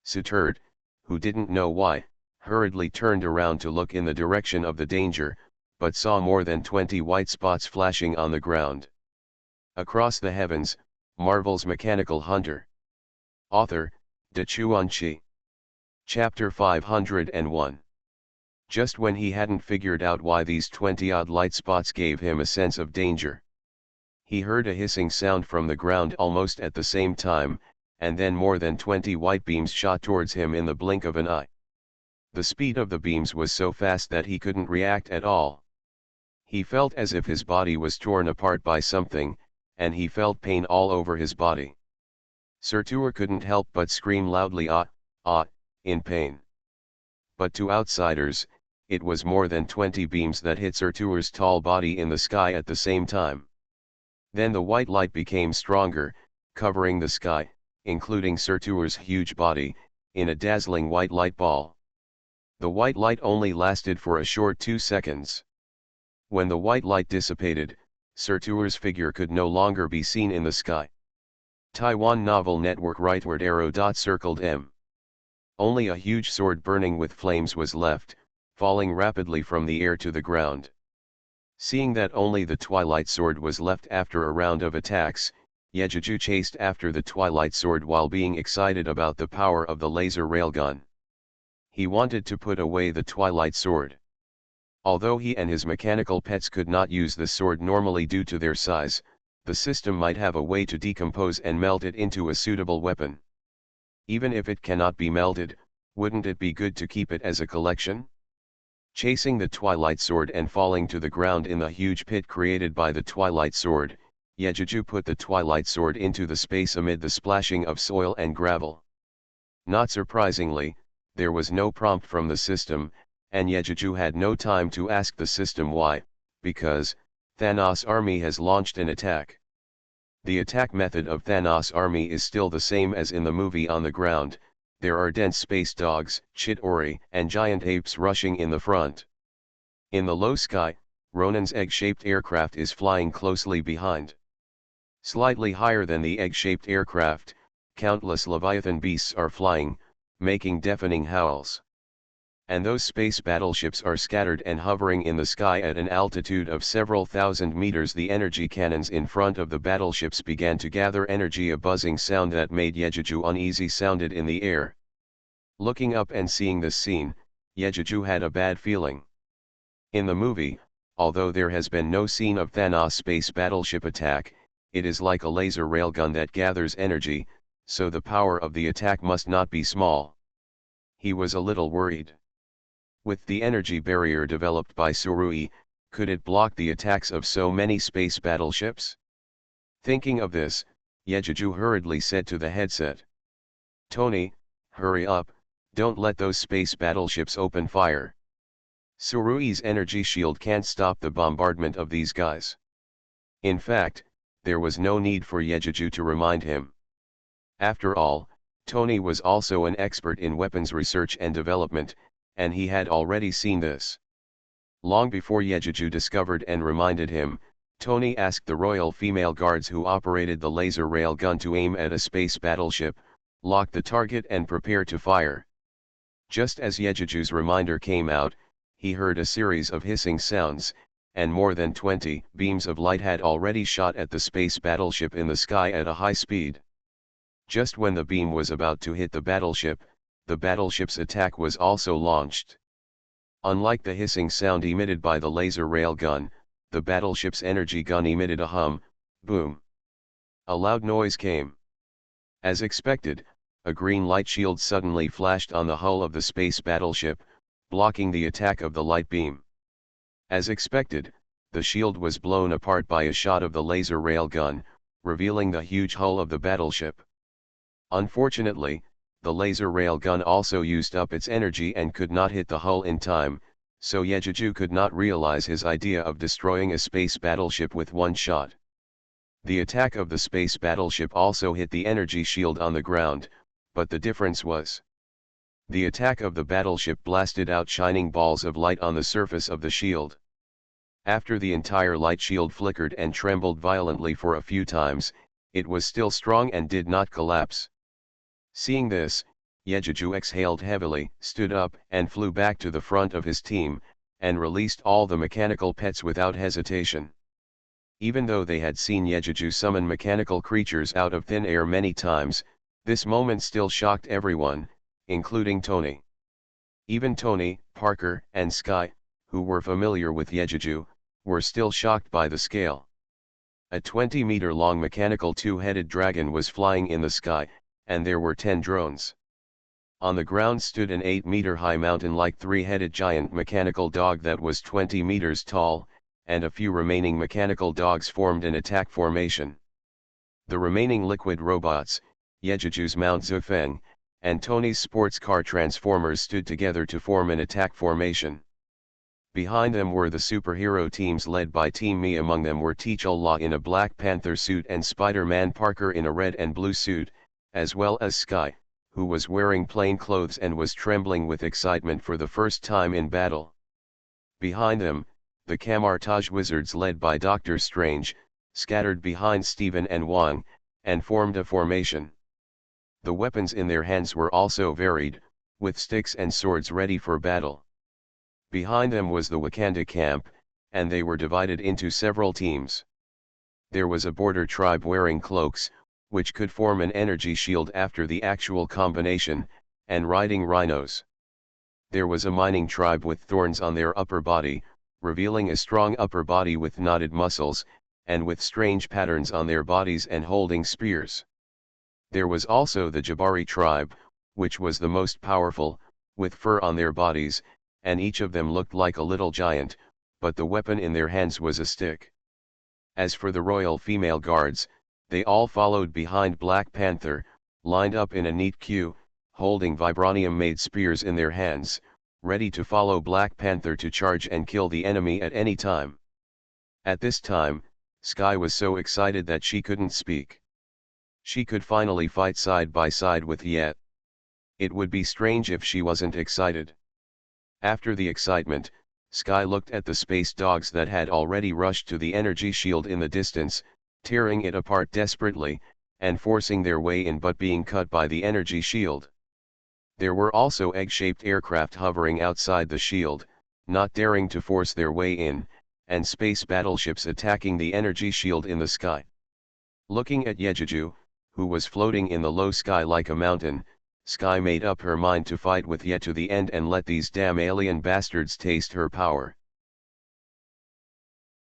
S1: Sutert, who didn't know why, hurriedly turned around to look in the direction of the danger, but saw more than 20 white spots flashing on the ground. Across the heavens, Marvel's Mechanical Hunter. Author, Chuanchi. Chapter 501. Just when he hadn't figured out why these 20-odd light spots gave him a sense of danger, he heard a hissing sound from the ground almost at the same time, and then more than 20 white beams shot towards him in the blink of an eye. The speed of the beams was so fast that he couldn't react at all. He felt as if his body was torn apart by something, and he felt pain all over his body. Surtur couldn't help but scream loudly in pain. But to outsiders, it was more than 20 beams that hit Surtur's tall body in the sky at the same time. Then the white light became stronger, covering the sky, including Surtur's huge body, in a dazzling white light ball. The white light only lasted for a short 2 seconds. When the white light dissipated, Surtur's figure could no longer be seen in the sky. Taiwan Novel Network rightward arrow circled M. Only a huge sword burning with flames was left, falling rapidly from the air to the ground. Seeing that only the Twilight Sword was left after a round of attacks, Yejuju chased after the Twilight Sword while being excited about the power of the laser railgun. He wanted to put away the Twilight Sword. Although he and his mechanical pets could not use the sword normally due to their size, the system might have a way to decompose and melt it into a suitable weapon. Even if it cannot be melted, wouldn't it be good to keep it as a collection? Chasing the Twilight Sword and falling to the ground in the huge pit created by the Twilight Sword, Yejuju put the Twilight Sword into the space amid the splashing of soil and gravel. Not surprisingly, there was no prompt from the system, and Yejuju had no time to ask the system why, because Thanos' army has launched an attack. The attack method of Thanos' army is still the same as in the movie. On the ground, there are dense space dogs, Chitauri, and giant apes rushing in the front. In the low sky, Ronan's egg-shaped aircraft is flying closely behind. Slightly higher than the egg-shaped aircraft, countless Leviathan beasts are flying, making deafening howls. And those space battleships are scattered and hovering in the sky at an altitude of several thousand meters. The energy cannons in front of the battleships began to gather energy. A buzzing sound that made Yejuju uneasy sounded in the air. Looking up and seeing this scene, Yejuju had a bad feeling. In the movie, although there has been no scene of Thanos' space battleship attack, it is like a laser railgun that gathers energy, so the power of the attack must not be small. He was a little worried. With the energy barrier developed by Surui, could it block the attacks of so many space battleships? Thinking of this, Yejuju hurriedly said to the headset, "Tony, hurry up, don't let those space battleships open fire. Surui's energy shield can't stop the bombardment of these guys." In fact, there was no need for Yejuju to remind him. After all, Tony was also an expert in weapons research and development, and he had already seen this. Long before Yejuju discovered and reminded him, Tony asked the royal female guards who operated the laser rail gun to aim at a space battleship, lock the target and prepare to fire. Just as Yejuju's reminder came out, he heard a series of hissing sounds, and more than 20 beams of light had already shot at the space battleship in the sky at a high speed. Just when the beam was about to hit the battleship's attack was also launched. Unlike the hissing sound emitted by the laser rail gun, the battleship's energy gun emitted a hum, boom. A loud noise came. As expected, a green light shield suddenly flashed on the hull of the space battleship, blocking the attack of the light beam. As expected, the shield was blown apart by a shot of the laser railgun, revealing the huge hull of the battleship. Unfortunately, the laser railgun also used up its energy and could not hit the hull in time, so Yejuju could not realize his idea of destroying a space battleship with one shot. The attack of the space battleship also hit the energy shield on the ground, but the difference was the attack of the battleship blasted out shining balls of light on the surface of the shield. After the entire light shield flickered and trembled violently for a few times, it was still strong and did not collapse. Seeing this, Yejuju exhaled heavily, stood up and flew back to the front of his team, and released all the mechanical pets without hesitation. Even though they had seen Yejuju summon mechanical creatures out of thin air many times, this moment still shocked everyone, including Tony. Even Tony, Parker, and Sky, who were familiar with Yejuju, were still shocked by the scale. A 20-meter-long mechanical two-headed dragon was flying in the sky, and there were 10 drones. On the ground stood an 8-meter-high mountain-like three-headed giant mechanical dog that was 20 meters tall, and a few remaining mechanical dogs formed an attack formation. The remaining liquid robots, Yejuju's Mount Zufeng, and Tony's sports car transformers stood together to form an attack formation. Behind them were the superhero teams led by Team Me. Among them were T'Challa in a Black Panther suit and Spider-Man Parker in a red and blue suit, as well as Sky, who was wearing plain clothes and was trembling with excitement for the first time in battle. Behind them, the Camartage Wizards led by Doctor Strange, scattered behind Steven and Wong, and formed a formation. The weapons in their hands were also varied, with sticks and swords ready for battle. Behind them was the Wakanda camp, and they were divided into several teams. There was a border tribe wearing cloaks, which could form an energy shield after the actual combination, and riding rhinos. There was a mining tribe with thorns on their upper body, revealing a strong upper body with knotted muscles, and with strange patterns on their bodies and holding spears. There was also the Jabari tribe, which was the most powerful, with fur on their bodies, and each of them looked like a little giant, but the weapon in their hands was a stick. As for the royal female guards, they all followed behind Black Panther, lined up in a neat queue, holding vibranium-made spears in their hands, ready to follow Black Panther to charge and kill the enemy at any time. At this time, Sky was so excited that she couldn't speak. She could finally fight side by side with Yet. It would be strange if she wasn't excited. After the excitement, Sky looked at the space dogs that had already rushed to the energy shield in the distance, tearing it apart desperately, and forcing their way in but being cut by the energy shield. There were also egg-shaped aircraft hovering outside the shield, not daring to force their way in, and space battleships attacking the energy shield in the sky. Looking at Yejuju, who was floating in the low sky like a mountain, Sky made up her mind to fight with Yet to the end and let these damn alien bastards taste her power.